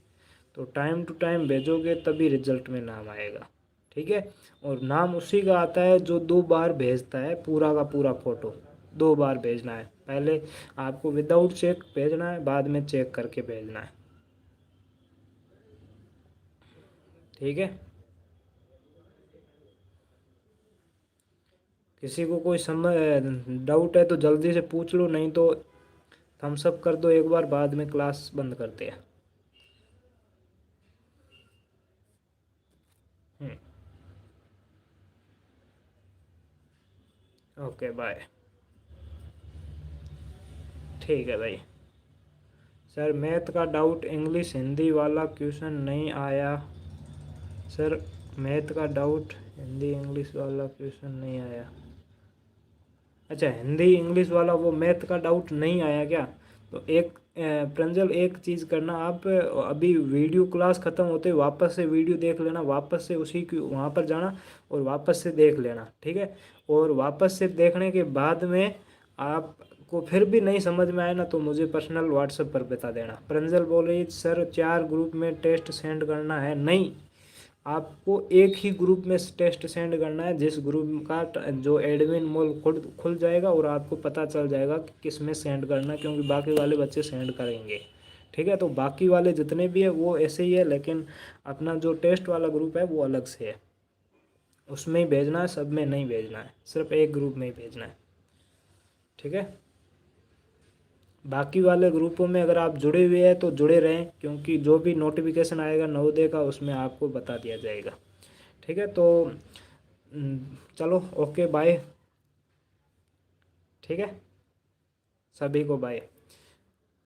तो टाइम टू टाइम भेजोगे तभी रिजल्ट में नाम आएगा। ठीक है, और नाम उसी का आता है जो 2 बार भेजता है पूरा का पूरा फ़ोटो। 2 बार भेजना है, पहले आपको विदाउट चेक भेजना है, बाद में चेक करके भेजना है। ठीक है। किसी को कोई समझ डाउट है तो जल्दी से पूछ लो, नहीं तो थम्स अप कर दो एक बार, बाद में क्लास बंद करते हैं। हम्म। Okay bye. ठीक है भाई। सर मैथ का डाउट, इंग्लिश हिंदी वाला क्वेश्चन नहीं आया। सर मैथ का डाउट, हिंदी इंग्लिश वाला क्वेश्चन नहीं आया। अच्छा, हिंदी इंग्लिश वाला वो मैथ का डाउट नहीं आया क्या? तो एक प्रंजल एक चीज़ करना आप, अभी वीडियो क्लास ख़त्म होते ही वापस से वीडियो देख लेना, वापस से उसी की वहाँ पर जाना और वापस से देख लेना। ठीक है, और वापस से देखने के बाद में आपको फिर भी नहीं समझ में आए ना तो मुझे पर्सनल व्हाट्सएप पर बता देना। प्रंजल बोल रही सर 4 ग्रुप में टेस्ट सेंड करना है, नहीं, आपको एक ही ग्रुप में टेस्ट सेंड करना है, जिस ग्रुप का जो एडमिन मोल खुद खुल जाएगा और आपको पता चल जाएगा कि किस में सेंड करना है, क्योंकि बाकी वाले बच्चे सेंड करेंगे। ठीक है, तो बाकी वाले जितने भी है वो ऐसे ही है, लेकिन अपना जो टेस्ट वाला ग्रुप है वो अलग से है, उसमें ही भेजना है, सब में नहीं भेजना है, सिर्फ एक ग्रुप में ही भेजना है। ठीक है, बाकी वाले ग्रुपों में अगर आप जुड़े हुए हैं तो जुड़े रहें, क्योंकि जो भी नोटिफिकेशन आएगा नवोदय का उसमें आपको बता दिया जाएगा। ठीक है, तो चलो ओके बाय। ठीक है, सभी को बाय।